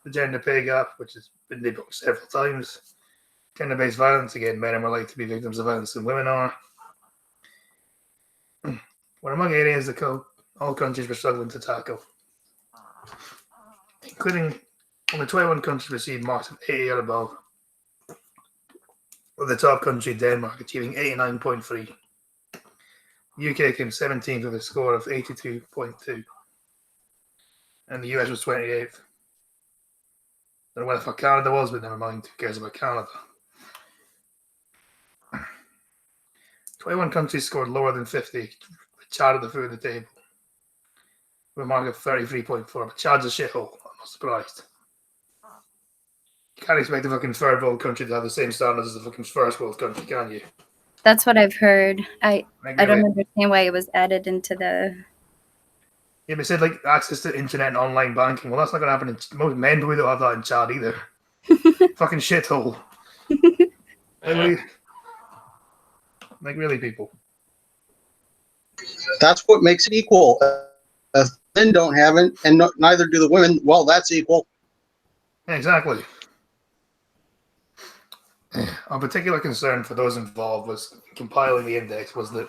The gender pay gap, which has been debunked several times. Gender-based violence, again, men are more likely to be victims of violence than women are. We're among areas that all countries were struggling to tackle, including only 21 countries received marks of 80 or above, with the top country, Denmark, achieving 89.3. The UK came 17th with a score of 82.2, and the US was 28th. Don't know what the fuck Canada was, but never mind. Who cares about Canada? 21 countries scored lower than 50, with Chad at the foot of the table, with a mark of 33.4. But Chad's a shithole. I'm not surprised. You can't expect a fucking third world country to have the same standards as the fucking first world country, can you? That's what I've heard. I don't understand why it was added into the. Yeah, but said like access to internet and online banking. Well, that's not going to happen. Most men probably don't have that in Chad either. Fucking shithole. Like really, people. That's what makes it equal. If men don't have it, and neither do the women, well, that's equal. Yeah, exactly. A particular concern for those involved was compiling the index was that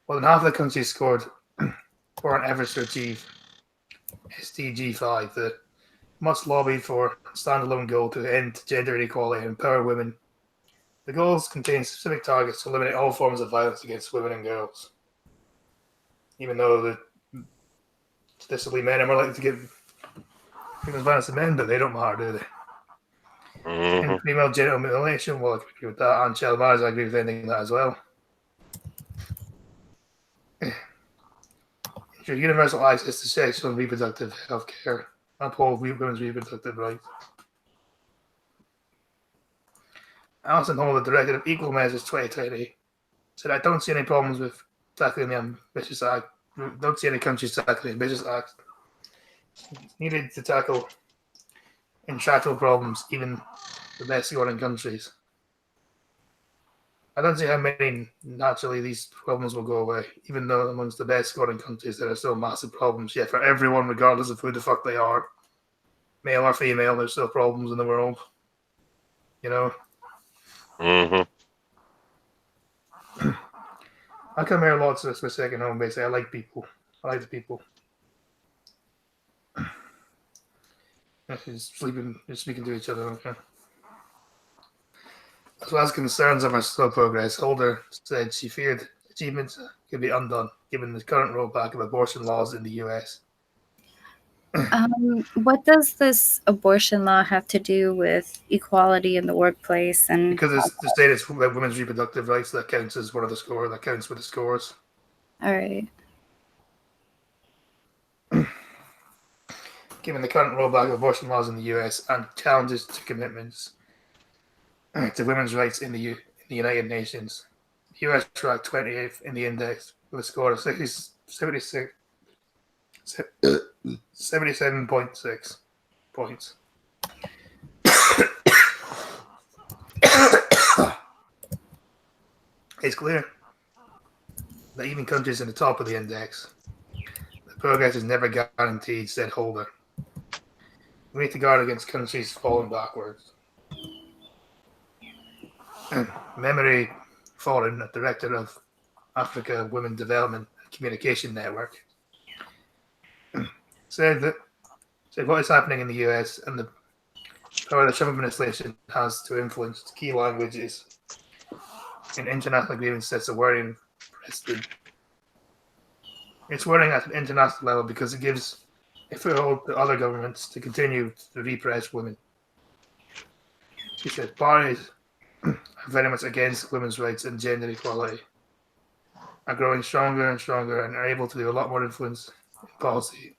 more than half of the countries scored for an average to achieve SDG 5, the much lobbied for standalone goal to end gender inequality and empower women. The goals contain specific targets to eliminate all forms of violence against women and girls. Even though statistically men are more likely to get violence to men, but they don't matter, do they? And female genital mutilation, well, I agree with that. And child marriage, I agree with ending that as well. Universal access to sexual and reproductive health care. Uphold women's reproductive rights. Alison Hall, the director of Equal Measures 2020, said, I don't see any problems with tackling the ambitious act. Don't see any countries tackling the ambitious act. It's needed to tackle intractable problems, even the best scoring countries. I don't see how many naturally these problems will go away, even though amongst the best scoring countries there are still massive problems. Yet for everyone, regardless of who the fuck they are, male or female, there's still problems in the world. You know? I come here lots of my second home basically. I like people. I like the people. Just speaking to each other, okay. As well as concerns of our slow progress, Holder said she feared achievements could be undone given the current rollback of abortion laws in the US. What does this abortion law have to do with equality in the workplace? And because it's the state it's about women's reproductive rights that counts as one of the scores. That counts with the scores. All right. Given the current rollback of abortion laws in the US and challenges to commitments to women's rights in the the United Nations. The US ranked 28th in the index with a score of 77.6 points. It's clear that even countries in the top of the index, the progress is never guaranteed, said Holder. We need to guard against countries falling backwards. Memory Foreign, a director of Africa Women Development and Communication Network, said what is happening in the US and the power the Trump administration has to influence key languages in international agreements sets a worrying precedent. It's worrying at an international level because it gives a foothold to other governments to continue to repress women. She said parties are very much against women's rights and gender equality, are growing stronger and stronger and are able to do a lot more influence in policy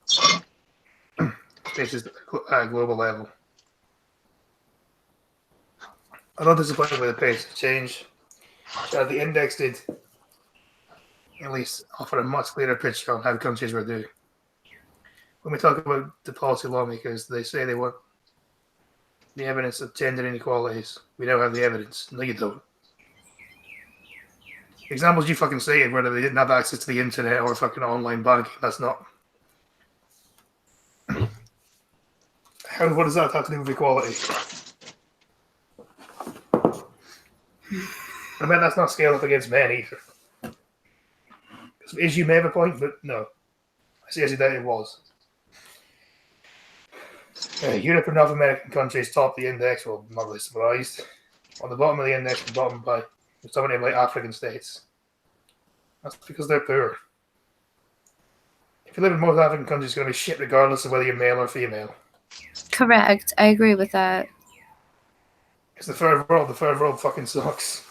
spaces at a global level. Although disappointed with the pace of change, the index did at least offer a much clearer picture on how countries were doing. When we talk about the policy lawmakers, they say they want the evidence of gender inequalities. We now have the evidence. No, you don't. The examples you fucking stated, whether they didn't have access to the internet or fucking online banking, that's not. What does that have to do with equality? I bet that's not scaled up against men either. Is you may have a point, but no. I seriously doubt it was. Europe and North American countries top the index, well, not really surprised. On the bottom of the index, the bottom by somebody like African states. That's because they're poor. If you live in most African countries, it's going to be shit regardless of whether you're male or female. Correct. I agree with that. It's the third world. The third world fucking sucks.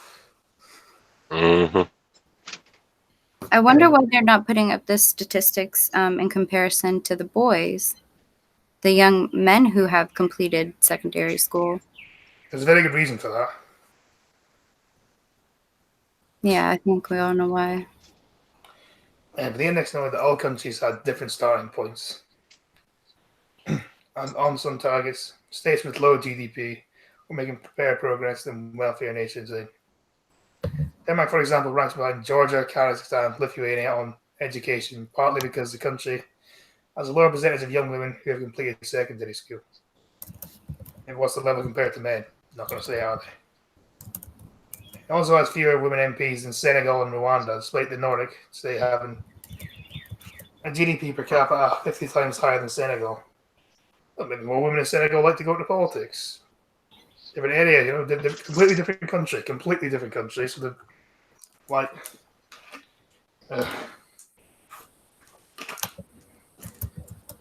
Mm-hmm. I wonder why they're not putting up the statistics in comparison to the boys, the young men who have completed secondary school. There's a very good reason for that. Yeah, I think we all know why. But the index noted that all countries had different starting points. And on some targets, states with low GDP were making better progress than wealthier nations in. Denmark, for example, ranks behind Georgia, Kazakhstan, Lithuania on education, partly because the country has a lower percentage of young women who have completed secondary school. And what's the level compared to men? I'm not going to say, are they? It also has fewer women MPs than Senegal and Rwanda, despite the Nordic state having a GDP per capita 50 times higher than Senegal. But maybe more women in Senegal like to go into politics. Different area, you know, completely different country. So like,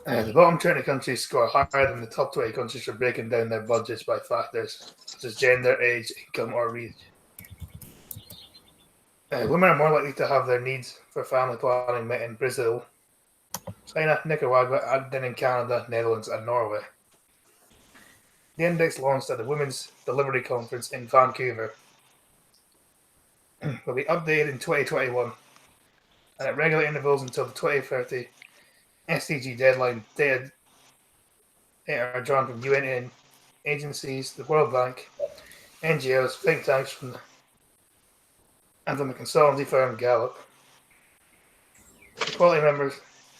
the bottom 20 countries score higher than the top 20 countries for breaking down their budgets by factors such as gender, age, income, or region. Women are more likely to have their needs for family planning met in Brazil, China, Nicaragua, and then in Canada, Netherlands, and Norway. The index launched at the Women's Delivery Conference in Vancouver. Will be updated in 2021 and at regular intervals until the 2030 SDG deadline. Data are drawn from UN agencies, the World Bank, NGOs, think tanks, and from the consultancy firm Gallup. Equality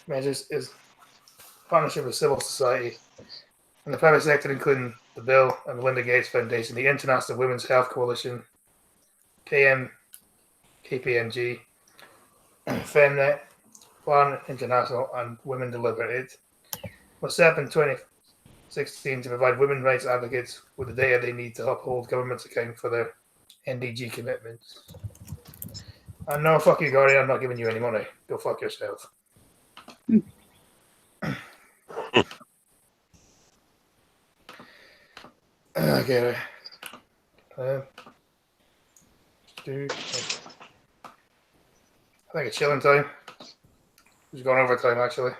measures is a partnership with civil society and the private sector, including the Bill and Melinda Gates Foundation, the International Women's Health Coalition, KPMG, Femnet, Plan International, and Women Deliver. It was set up in 2016 to provide women's rights advocates with the data they need to uphold governments account for their NDG commitments. And no, fuck you, Gordy, I'm not giving you any money. Go fuck yourself. Okay. I think it's chilling time. We've gone over time, actually.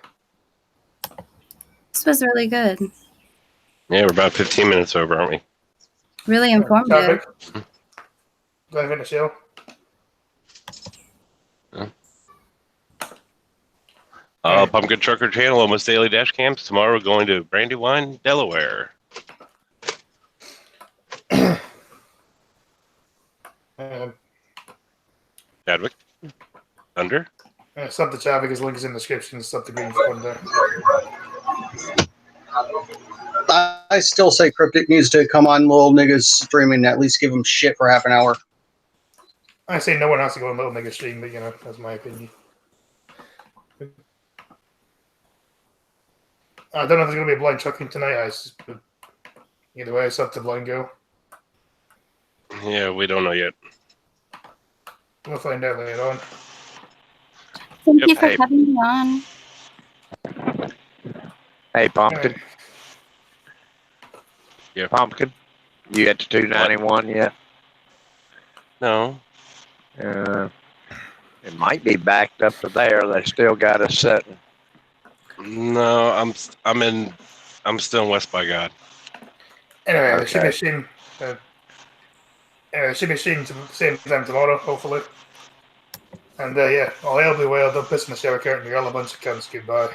This was really good. Yeah, we're about 15 minutes over, aren't we? Really informative. Going in the show. Pumpkin Trucker Channel, almost daily dash camps. Tomorrow we're going to Brandywine, Delaware. Chadwick? Thunder? Sub to Chadwick, his link is in the description. Sub to Green Fund there. I still say Cryptic needs to come on Little Niggas streaming, at least give him shit for half an hour. I say no one has to go on Little Nigga stream, but that's my opinion. I don't know if there's going to be a blind trucking tonight. Either way, it's up to blind go. Yeah, we don't know yet. We'll find out later on. Thank you for having me on. Hey, Pumpkin. Right. Yeah. Pumpkin. You get to 291 yet? No. It might be backed up to there. They still got us sitting. No, I'm still in West by God. Anyway, Okay. it should be stream. It should be streamed to the same time tomorrow, hopefully. And yeah, all hell be well. Don't piss in the shower curtain. You're all a bunch of cunts. Goodbye.